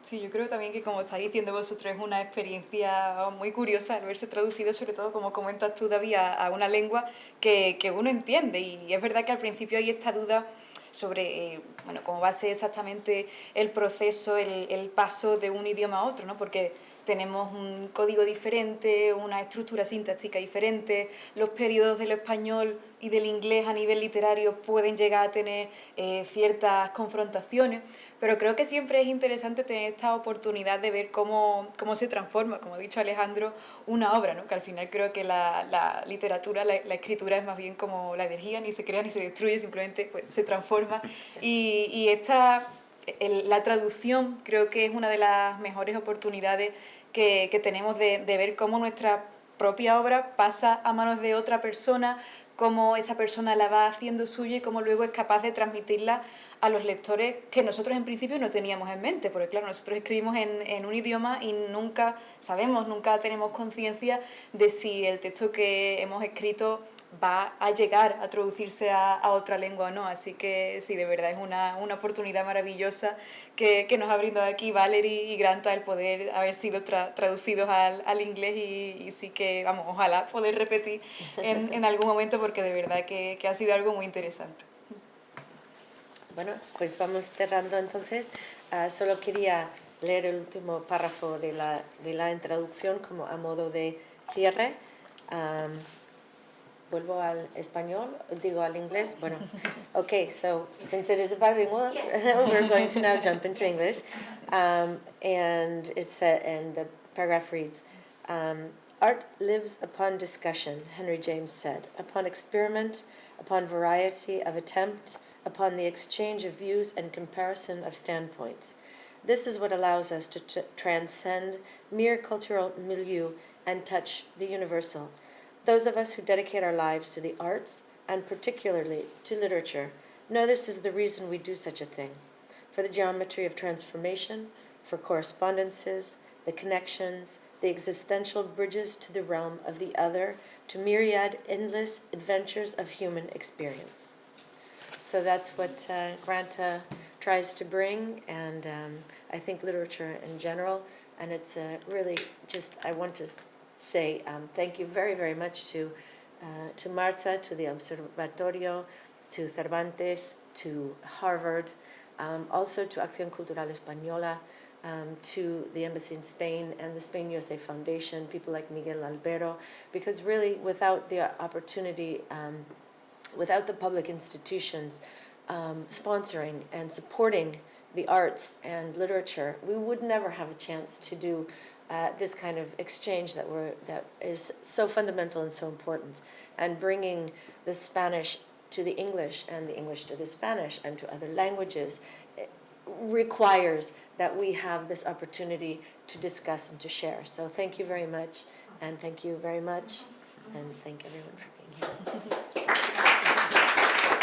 Sí, yo creo también que como estáis diciendo vosotros es una experiencia muy curiosa el verse traducido, sobre todo como comentas tú, David, a una lengua que uno entiende y es verdad que al principio hay esta duda sobre cómo va a ser exactamente el proceso, el paso de un idioma a otro, ¿no? Porque tenemos un código diferente, una estructura sintáctica diferente, los periodos del español y del inglés a nivel literario pueden llegar a tener ciertas confrontaciones, pero creo que siempre es interesante tener esta oportunidad de ver cómo se transforma, como ha dicho Alejandro, una obra, ¿no? Que al final creo que la literatura, la escritura es más bien como la energía, ni se crea ni se destruye, simplemente pues, se transforma. Y la traducción creo que es una de las mejores oportunidades que tenemos de ver cómo nuestra propia obra pasa a manos de otra persona, cómo esa persona la va haciendo suya y cómo luego es capaz de transmitirla a los lectores que nosotros en principio no teníamos en mente, porque claro, nosotros escribimos en un idioma y nunca tenemos conciencia de si el texto que hemos escrito va a llegar a traducirse a otra lengua o no, así que sí, de verdad es una oportunidad maravillosa que nos ha brindado aquí Valerie y Granta el poder haber sido traducidos al inglés y sí que, vamos, ojalá poder repetir en algún momento porque de verdad que ha sido algo muy interesante. Bueno, pues vamos cerrando entonces. Solo quería leer el último párrafo de la introducción como a modo de cierre. Vuelvo al español, digo al inglés. Bueno, okay, so since it is bilingual, we're going to now jump into English. And the paragraph reads, art lives upon discussion, Henry James said, upon experiment, upon variety of attempt, upon the exchange of views and comparison of standpoints. This is what allows us to transcend mere cultural milieu and touch the universal. Those of us who dedicate our lives to the arts, and particularly to literature, know this is the reason we do such a thing. For the geometry of transformation, for correspondences, the connections, the existential bridges to the realm of the other, to myriad endless adventures of human experience. So that's what Granta tries to bring, and I think literature in general, and it's really just, I want to say thank you very, very much to Marta, to the Observatorio, to Cervantes, to Harvard, also to Acción Cultural Española, to the Embassy in Spain and the Spain USA Foundation, people like Miguel Albero, because really without the opportunity, without the public institutions sponsoring and supporting the arts and literature, we would never have a chance to do this kind of exchange that is so fundamental and so important. And bringing the Spanish to the English and the English to the Spanish and to other languages requires that we have this opportunity to discuss and to share. So thank you very much, and thank you very much, and thank everyone for being here.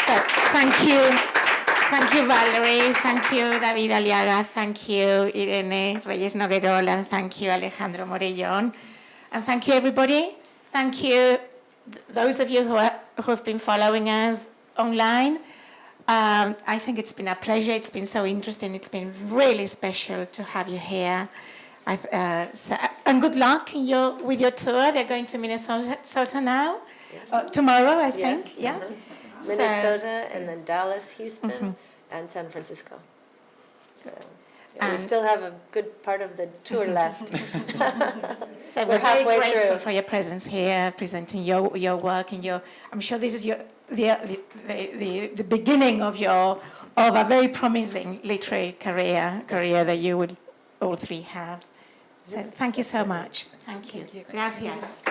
So thank you Valerie, thank you David Aliaga, thank you Irene Reyes Noguerol, and thank you Alejandro Morellón, and thank you everybody. Thank you those of you who have been following us online. I think it's been a pleasure. It's been so interesting. It's been really special to have you here. And good luck with your tour. They're going to Minnesota now. Yes. Tomorrow, I think. Yes. Yeah. Minnesota, and then Dallas, Houston, and San Francisco. So we still have a good part of the tour left. So we're very grateful for your presence here, presenting your work, and I'm sure this is the beginning of a very promising literary career that you will all three have. So thank you so much. Thank you. Gracias.